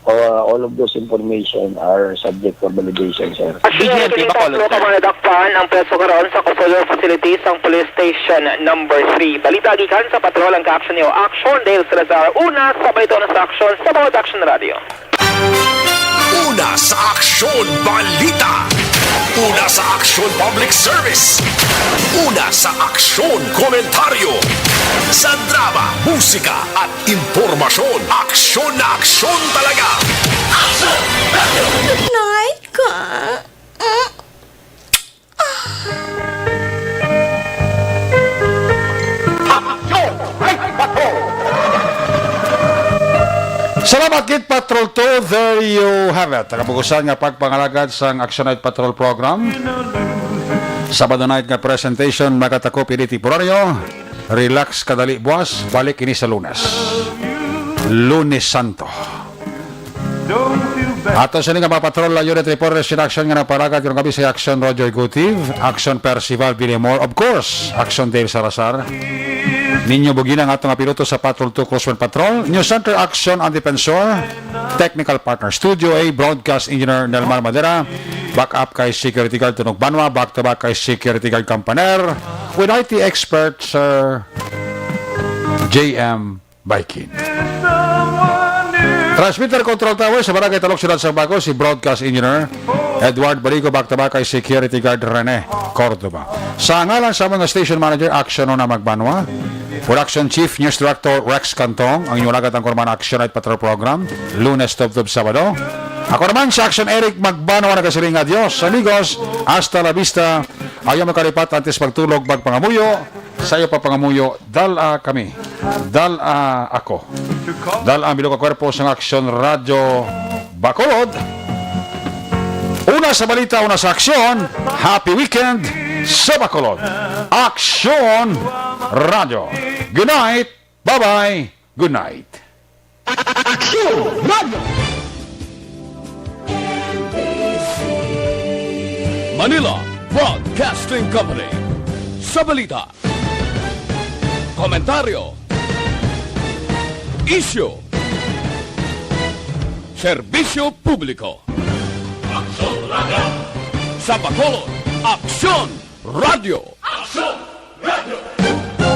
R: all of those information are subject for validation, sir.
I: DGNP Bacolod, sir. Nadakpan ang preso karon sa custodial facilities ang police station number 3. Balita gikan sa patrol ang ka-action niyo. Action Dale Salazar. Una, sabay ito na sa action sa bawat Action Radio.
B: Una sa Aksyon Balita. Una sa Aksyon Public Service. Una sa Aksyon Komentaryo. Sa drama, musika at impormasyon. Aksyon na aksyon talaga. Aksyon!
G: Night ka.
B: Aksyon! Night Patrol!
C: Salamat Kit Patrol 2, there you have it. Nakabukusan nga pagpangalagad sa Action Night Patrol program. Sabado night nga presentation, magatako piniti poraryo. Relax kadali buwas, balik ini sa Lunes. Lunes Santo. Ato sa nga mga patrol la unit reporters in action nga naparagat yung kami sa Action Roger Gutiv, Action Percival Villamor, of course, Action Dave Salazar. Ninyo bugina nga itong piloto sa Patrol 2 Coast Patrol, New Center Action ang Defensor, Technical Partner Studio A, Broadcast Engineer Nelmar Madera, backup kay Security Guard Tunog Banwa, back to back kay Security Guard Campaner, with IT expert Sir J.M. Baikin. Transmitter Control Tower sa Barangay Talok Ciudad Sabaco, si Broadcast Engineer Edward Barigo, back to back kay Security Guard Rene Cordoba. Sa ngalan sa mga Station Manager Action na Magbanwa, Production Chief News Director Rex Cantong, ang inyong lagat ang Kurman Action Night Patrol Program, Lunes, Tub-Tub, Sabado. Ako naman si Action Eric Magbanwa, nagasiling adios. Amigos, hasta la vista. Ayaw makalipat antes pagtulog, bagpangamuyo. Sa iyo pa pangamuyo, dala kami. Dala ako. Dala ang bilog kwerpo sa Action Radio Bacolod. Una sa balita, una sa aksyon. Happy weekend sa Bacolod. Action Radio. Good night. Bye-bye. Good night.
B: Action Radio.
T: Manila Broadcasting Company. Sa balita, komentaryo, isyu, serbisyo publiko. Aksyon Radio. Sa Bacolod, Aksyon Radio. Aksyon Radio.